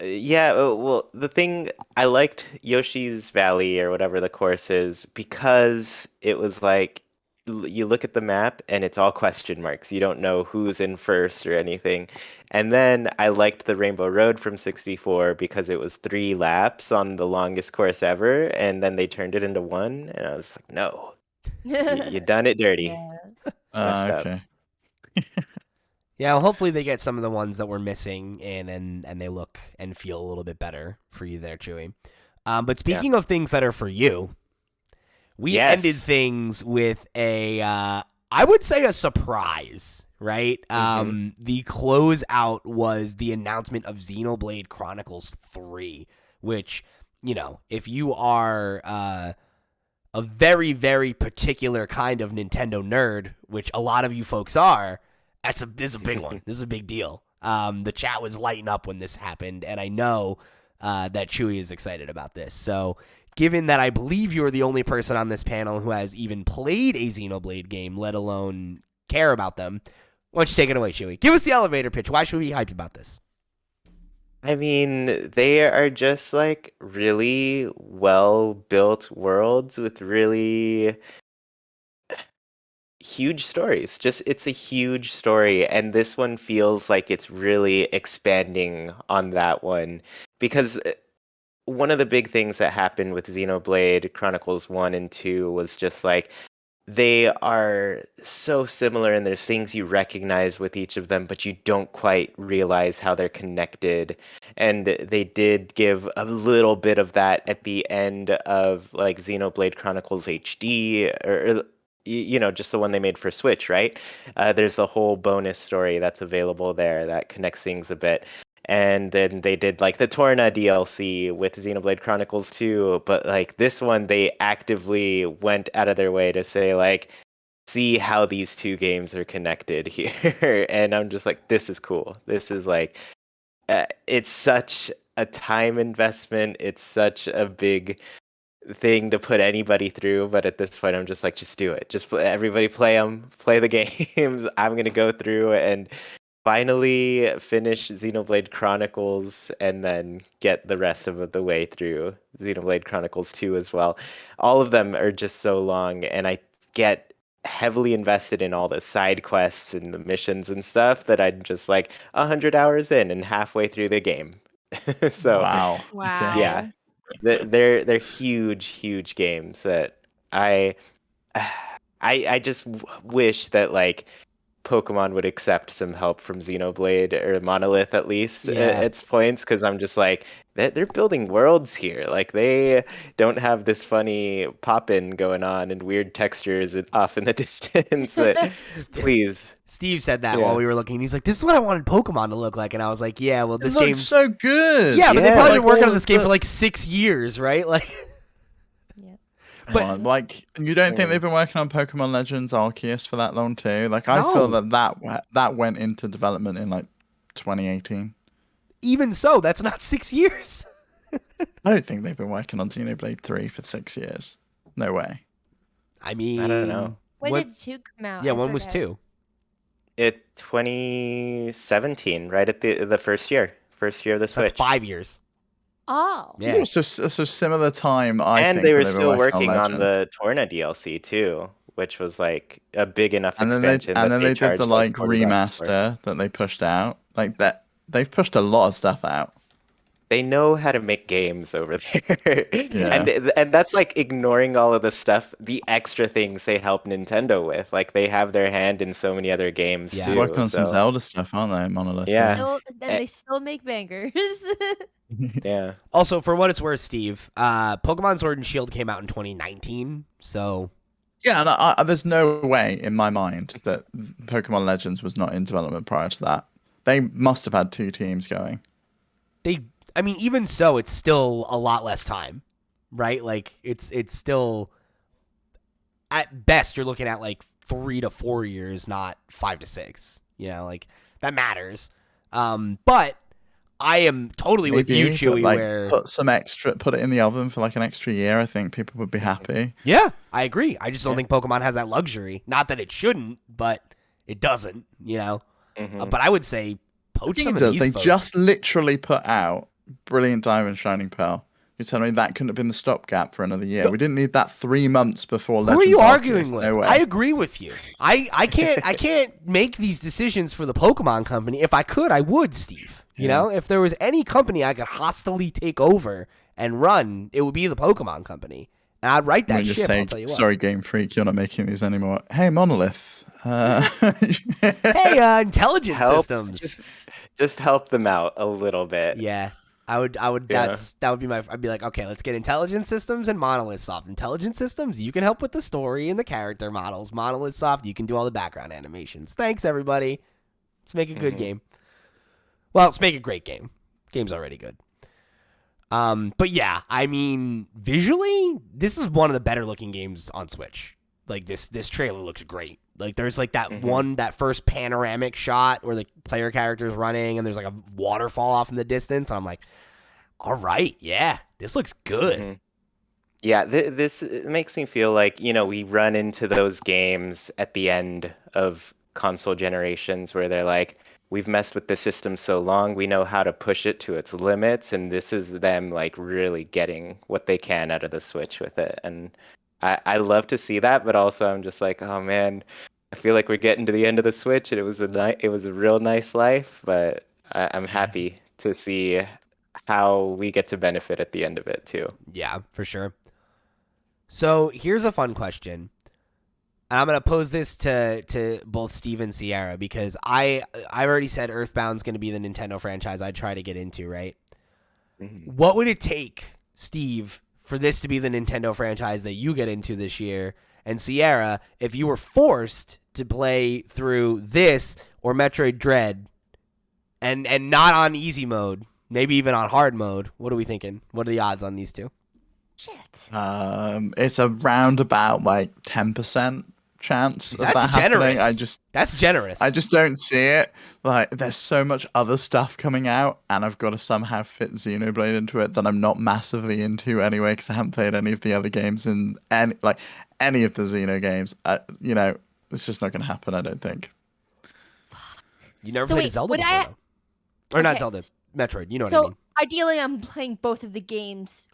Yeah, well, the thing I liked Yoshi's Valley or whatever the course is because it was like you look at the map and it's all question marks. You don't know who's in first or anything. And then I liked the Rainbow Road from 64 because it was 3 laps on the longest course ever, and then they turned it into 1, and I was like, no, you done it dirty. Yeah. Messed up. Okay. Yeah, well, hopefully they get some of the ones that we're missing in, and they look and feel a little bit better for you there, Chuy. But speaking of things that are for you, we Yes. ended things with I would say a surprise, right? The closeout was the announcement of Xenoblade Chronicles 3, which, if you are a very, very particular kind of Nintendo nerd, which a lot of you folks are, this is a big one. This is a big deal. The chat was lighting up when this happened, and I know that Chuy is excited about this. So given that I believe you're the only person on this panel who has even played a Xenoblade game, let alone care about them, why don't you take it away, Chuy? Give us the elevator pitch. Why should we be hyped about this? I mean, they are just like really well-built worlds with really huge stories. Just it's a huge story, and this one feels like it's really expanding on that one because one of the big things that happened with Xenoblade Chronicles 1 and 2 was just like they are so similar and there's things you recognize with each of them, but you don't quite realize how they're connected. And they did give a little bit of that at the end of like Xenoblade Chronicles HD or just the one they made for Switch, right? There's a whole bonus story that's available there that connects things a bit. And then they did like the Torna DLC with Xenoblade Chronicles 2, but like this one, they actively went out of their way to say like, see how these two games are connected here. And I'm just like, this is cool. This is like, it's such a time investment. It's such a big thing to put anybody through, but at this point I'm just like, just do it. Just everybody play them, play the games. I'm gonna go through and finally finish Xenoblade Chronicles and then get the rest of the way through Xenoblade Chronicles 2 as well. All of them are just so long, and I get heavily invested in all the side quests and the missions and stuff that I'm just like 100 hours in and halfway through the game. So Wow. Wow. yeah, they're huge games that I just wish that like Pokemon would accept some help from Xenoblade or Monolith at least at its points, because I'm just like they're building worlds here. Like they don't have this funny pop-in going on and weird textures off in the distance. Please. Steve said that while we were looking. He's like, "This is what I wanted Pokemon to look like," and I was like, "Yeah, well, this game's so good." Yeah, but they've probably like been working all on this of game the- for like 6 years, right? Like, Come on, like you don't think they've been working on Pokemon Legends Arceus for that long too? Like I feel that went into development in like 2018. even so, that's not 6 years. I don't think they've been working on Xenoblade 3 for 6 years. No way. I mean, I don't know. When what- did 2 come out? Yeah, I when was forget. 2? 2017, right at the first year of the Switch. That's 5 years. Oh. Yeah. So similar time. And think, they when were been still working on Legend. the Torna DLC too, which was like a big enough And then expansion. they did charged, the like $40 for. remaster that they pushed out. Like that, they've pushed a lot of stuff out. They know how to make games over there. Yeah. And that's like ignoring all of the stuff, the extra things they help Nintendo with. Like they have their hand in so many other games Yeah. too. Working on some so, Zelda stuff, aren't they, Monolith? Yeah. They still make bangers. yeah. Also, for what it's worth, Steve, Pokemon Sword and Shield came out in 2019, so Yeah, and there's no way in my mind that Pokemon Legends was not in development prior to that. They must have had 2 teams going. I mean, even so, it's still a lot less time, right? Like it's still at best you're looking at like 3 to 4 years, not 5 to 6. You know, like that matters. But I am totally with you, Maybe, Chuy. but, like, Where put it in the oven for like an extra year. I think people would be happy. yeah, I agree. I just don't think Pokemon has that luxury. Not that it shouldn't, but it doesn't. You know, Mhm. but I would say poach I some think of it does. these They folks. just literally put out Brilliant Diamond, Shining Pearl. You're telling me that couldn't have been the stopgap for another year? We didn't need that 3 months before Who Legends are you Arceus. arguing with? No way. I agree with you. I can't make these decisions for the Pokemon company. If I could, I would, Steve. You know, if there was any company I could hostily take over and run, it would be the Pokemon company. And I'd write that just ship, say, I'll tell you what. sorry, Game Freak, you're not making these anymore. Hey, Monolith. Hey, intelligence Help. systems. Just help them out a little bit. Yeah. I would Yeah. that would be I'd be like, okay, let's get Intelligence Systems and Monolith Soft. Intelligence Systems, you can help with the story and the character models. Monolith Soft, you can do all the background animations. Thanks, everybody. Let's make a good game. Well, let's make a great game. Game's already good. But yeah, I mean, visually, this is one of the better looking games on Switch. Like this trailer looks great. Like there's like that first panoramic shot where the player character is running and there's like a waterfall off in the distance. And I'm like, all right, yeah, this looks good. Yeah, this makes me feel like, we run into those games at the end of console generations where they're like, we've messed with the system so long, we know how to push it to its limits, and this is them like really getting what they can out of the Switch with it. And I love to see that, but also I'm just like, oh man, I feel like we're getting to the end of the Switch, and it was a real nice life, but I'm happy to see how we get to benefit at the end of it too. Yeah, for sure. So here's a fun question. And I'm going to pose this to both Steve and Sierra because I already said Earthbound's going to be the Nintendo franchise I'd try to get into, right? Mm-hmm. What would it take, Steve, for this to be the Nintendo franchise that you get into this year? And Sierra, if you were forced to play through this or Metroid Dread and not on easy mode, maybe even on hard mode, what are we thinking? What are the odds on these two? Shit. It's around about like 10% chance of That's that generous. happening. That's generous. I just don't see it. Like, there's so much other stuff coming out, and I've got to somehow fit Xenoblade into it that I'm not massively into anyway, because I haven't played any of the other games in any of the Xeno games. It's just not going to happen. I don't think. You never So played wait, a Zelda would before, I- though. Or not Okay. Zelda, Metroid. You know what I So mean. ideally, I'm playing both of the games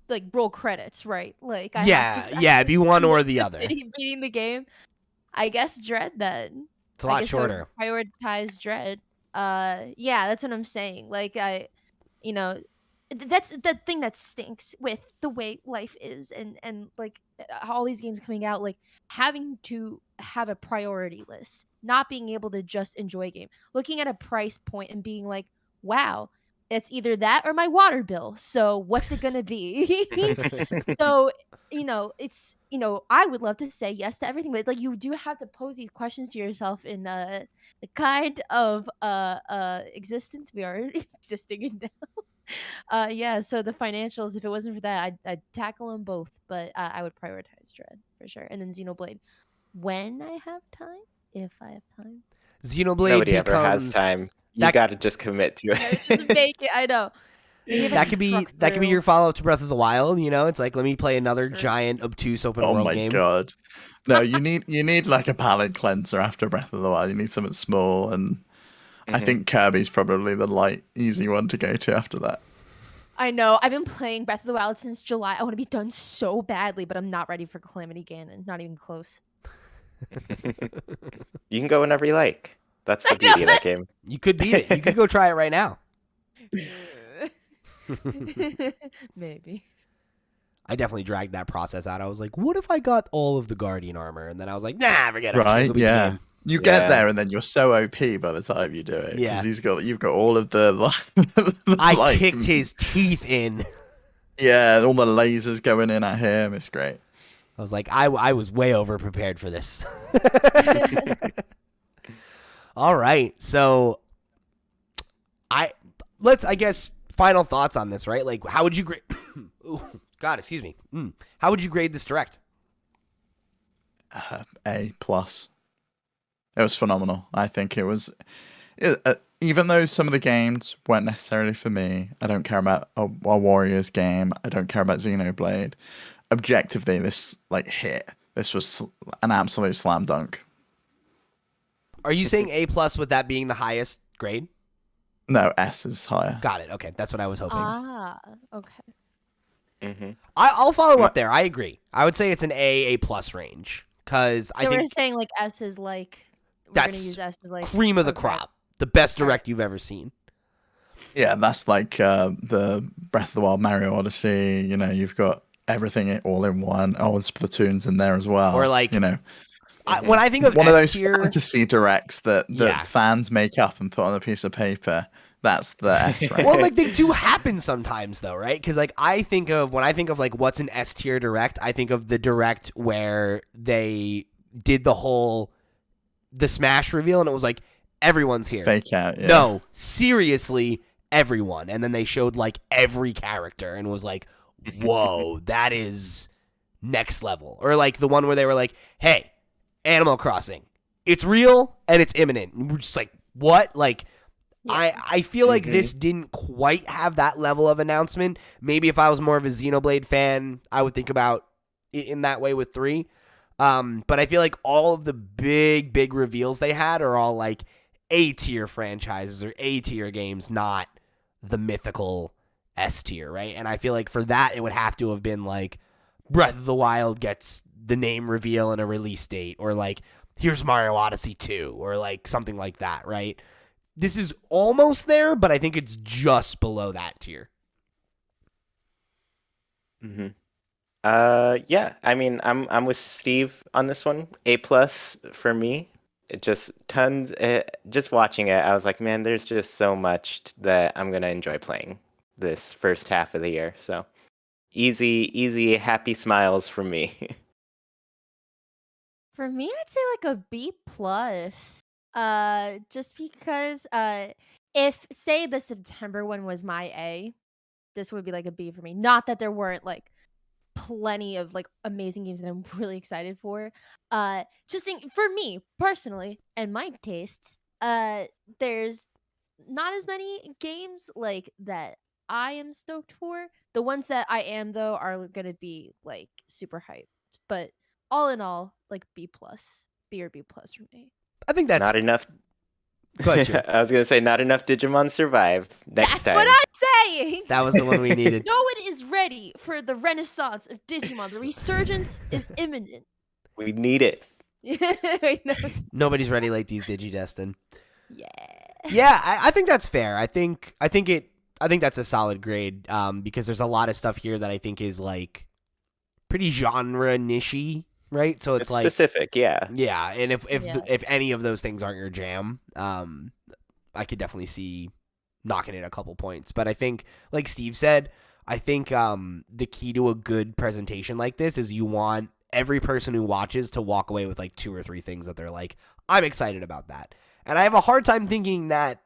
like roll credits, right? Like I have to, Yeah, be one or the other. beating the game. I guess Dread then. It's a lot I guess I would shorter. prioritize Dread. Yeah, that's what I'm saying. Like that's the thing that stinks with the way life is, and like all these games coming out, like having to have a priority list, not being able to just enjoy a game, looking at a price point and being like, wow, it's either that or my water bill. So what's it gonna be? So it's I would love to say yes to everything, but like you do have to pose these questions to yourself in the kind of existence we are existing in now. Yeah, so the financials, if it wasn't for that, I'd tackle them both, but I would prioritize Dread for sure, and then Xenoblade when I have time, if I have time. Xenoblade Nobody becomes ever has time. You that- got to just commit to Yeah, it. just make it. I know. Maybe if I That could be truck through. your follow up to Breath of the Wild. It's like let me play another Sure. giant obtuse open Oh world my game. god! No, you need like a palate cleanser after Breath of the Wild. You need something small, and I Mhm. think Kirby's probably the light, easy one to go to after that. I know. I've been playing Breath of the Wild since July. I want to be done so badly, but I'm not ready for Calamity Ganon. Not even close. You can go whenever you like. That's the I know, beauty of that but- game. You could beat it. You could go try it right now. Maybe. I definitely dragged that process out. I was like, what if I got all of the Guardian armor? And then I was like, nah, forget it. I'm just gonna Right? go beat the Yeah. game. You get Yeah. there, and then you're so OP by the time you do it. Yeah. Because you've got all of the. I like, kicked his teeth in. Yeah, all the lasers going in at him. It's great. I was like, I was way over prepared for this. All right. So I guess final thoughts on this, right? Like how would you grade Ooh, God, excuse me. How would you grade this direct? A plus. It was phenomenal. I think it was. Even though some of the games weren't necessarily for me, I don't care about a Warriors game. I don't care about Xenoblade. Objectively, this hit. This was an absolute slam dunk. Are you saying A plus with that being the highest grade? No, S is higher. Got it. Okay, that's what I was hoping. Okay. Hmm. I'll follow up there. I agree. I would say it's an A plus range because So I we're think saying like S is like we're That's gonna use S as like cream of the okay. crop, the best direct you've ever seen. Yeah, that's like the Breath of the Wild, Mario Odyssey. You've got everything all in one. Oh, there's Splatoon's in there as well. Or like- when I think of one S of those tier, fantasy directs that Yeah. fans make up and put on a piece of paper. That's the S rank. well, like they do happen sometimes though, right? Because like when I think of like what's an S tier direct, I think of the direct where they did the Smash reveal and it was like everyone's here. Fake out. Yeah. No, seriously, everyone. And then they showed like every character and was like, whoa, that is next level. Or like the one where they were like, hey, Animal Crossing, it's real and it's imminent. And we're just like, what? Like, I feel like this didn't quite have that level of announcement. Maybe if I was more of a Xenoblade fan, I would think about it in that way with 3. But I feel like all of the big reveals they had are all like A-tier franchises or A-tier games, not the mythical S-tier, right? And I feel like for that, it would have to have been like Breath of the Wild gets the name reveal and a release date, or like here's Mario Odyssey 2, or like something like that, right? This is almost there, but I think it's just below that tier. Yeah. I mean, I'm with Steve on this one. A+ for me. It just tons. Just watching it, I was like, man, there's just so much that I'm gonna enjoy playing this first half of the year. So easy, happy smiles from me. For me, I'd say like a B+. Just because if say the September one was my A, this would be like a B for me. Not that there weren't like plenty of like amazing games that I'm really excited for. Just think for me personally and my tastes, there's not as many games like that I am stoked for. The ones that I am though are gonna be like super hyped. But all in all, like B+, B or B+ for me. I think that's Not enough. Go ahead, Chuy. I was gonna say not enough Digimon Survive next That's time. what I'm saying. That was the one we needed. No one is ready for the renaissance of Digimon. The resurgence is imminent. We need it. I know it's- Nobody's ready like these Digidestin. yeah. Yeah, I think that's fair. I think that's a solid grade. Because there's a lot of stuff here that I think is like pretty genre niche-y, right? So it's like specific, yeah. Yeah, and if Yeah. if any of those things aren't your jam, I could definitely see knocking it a couple points. But I think, like Steve said, I think the key to a good presentation like this is you want every person who watches to walk away with like 2 or 3 things that they're like, I'm excited about that. And I have a hard time thinking that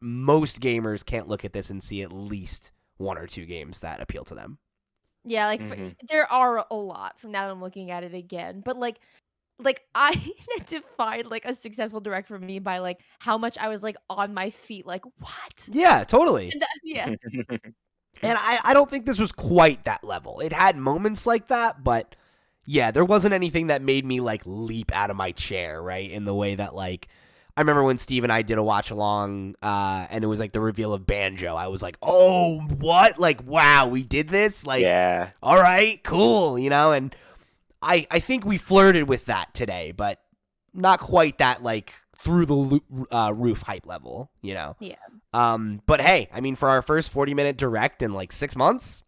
most gamers can't look at this and see at least 1 or 2 games that appeal to them. Yeah, like there are a lot from now that I'm looking at it again. But like I defined like a successful direct for me by like how much I was like on my feet, like what? Yeah, totally. And yeah. And I don't think this was quite that level. It had moments like that, but yeah, there wasn't anything that made me like leap out of my chair, right? In the way that like I remember when Steve and I did a watch along, and it was like the reveal of Banjo. I was like, oh, what? Like, wow, we did this? Like, Yeah. all right, cool, you know? And I think we flirted with that today, but not quite that like through the roof hype level, you know? Yeah. But hey, I mean, for our first 40-minute direct in like 6 months,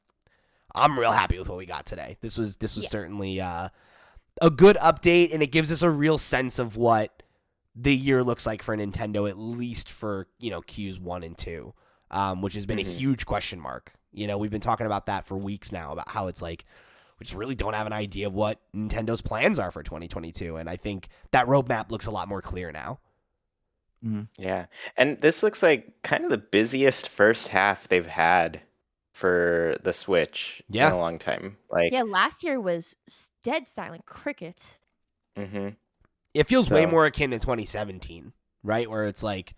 I'm real happy with what we got today. This was certainly a good update, and it gives us a real sense of what the year looks like for Nintendo, at least for, you know, Qs 1 and 2, which has been a huge question mark. You know, we've been talking about that for weeks now, about how it's like, we just really don't have an idea of what Nintendo's plans are for 2022. And I think that roadmap looks a lot more clear now. Yeah. And this looks like kind of the busiest first half they've had for the Switch in a long time. Like, Yeah, last year was dead silent crickets. It feels way more akin to 2017, right? Where it's like,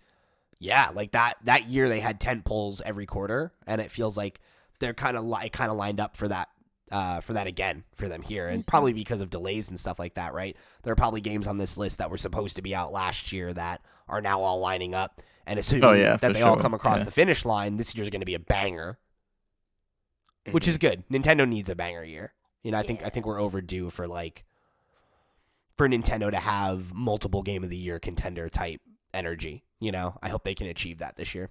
yeah, like that year they had 10 polls every quarter, and it feels like they're kind of lined up for that again for them here, and probably because of delays and stuff like that, right? There are probably games on this list that were supposed to be out last year that are now all lining up, and assuming that they all come across the finish line, this year's going to be a banger, which is good. Nintendo needs a banger year. You know, I think we're overdue for Nintendo to have multiple Game of the Year contender type energy. You know, I hope they can achieve that this year.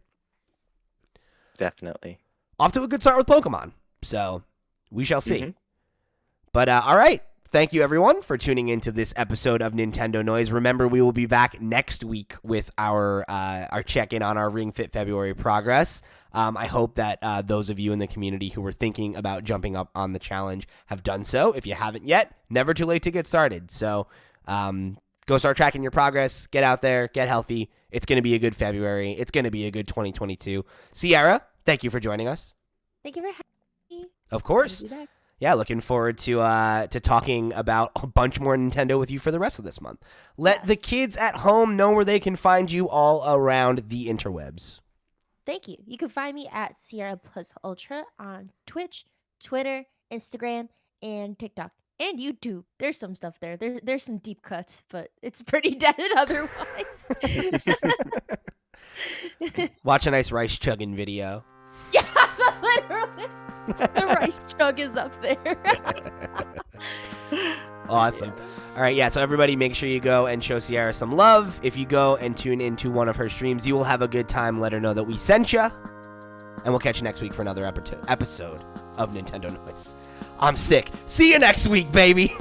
Definitely. Off to a good start with Pokemon, so we shall see. But all right, thank you everyone for tuning into this episode of Nintendo Noise. Remember, we will be back next week with our check-in on our Ring Fit February progress. I hope that those of you in the community who were thinking about jumping up on the challenge have done so. If you haven't yet, never too late to get started. So go start tracking your progress. Get out there. Get healthy. It's going to be a good February. It's going to be a good 2022. Sierra, thank you for joining us. Thank you for having me. Of course. yeah, looking forward to talking about a bunch more Nintendo with you for the rest of this month. Let the kids at home know where they can find you all around the interwebs. Thank you. You can find me at Sierra Plus Ultra on Twitch, Twitter, Instagram, and TikTok. And YouTube. There's some stuff there. There's some deep cuts, but it's pretty dead otherwise. Watch a nice rice chugging video. Yeah, literally. The rice chug is up there. Awesome. All right, yeah, so everybody make sure you go and show Sierra some love. If you go and tune into one of her streams, you will have a good time. Let her know that we sent you. And we'll catch you next week for another episode of Nintendo Noise. I'm sick. See you next week, baby.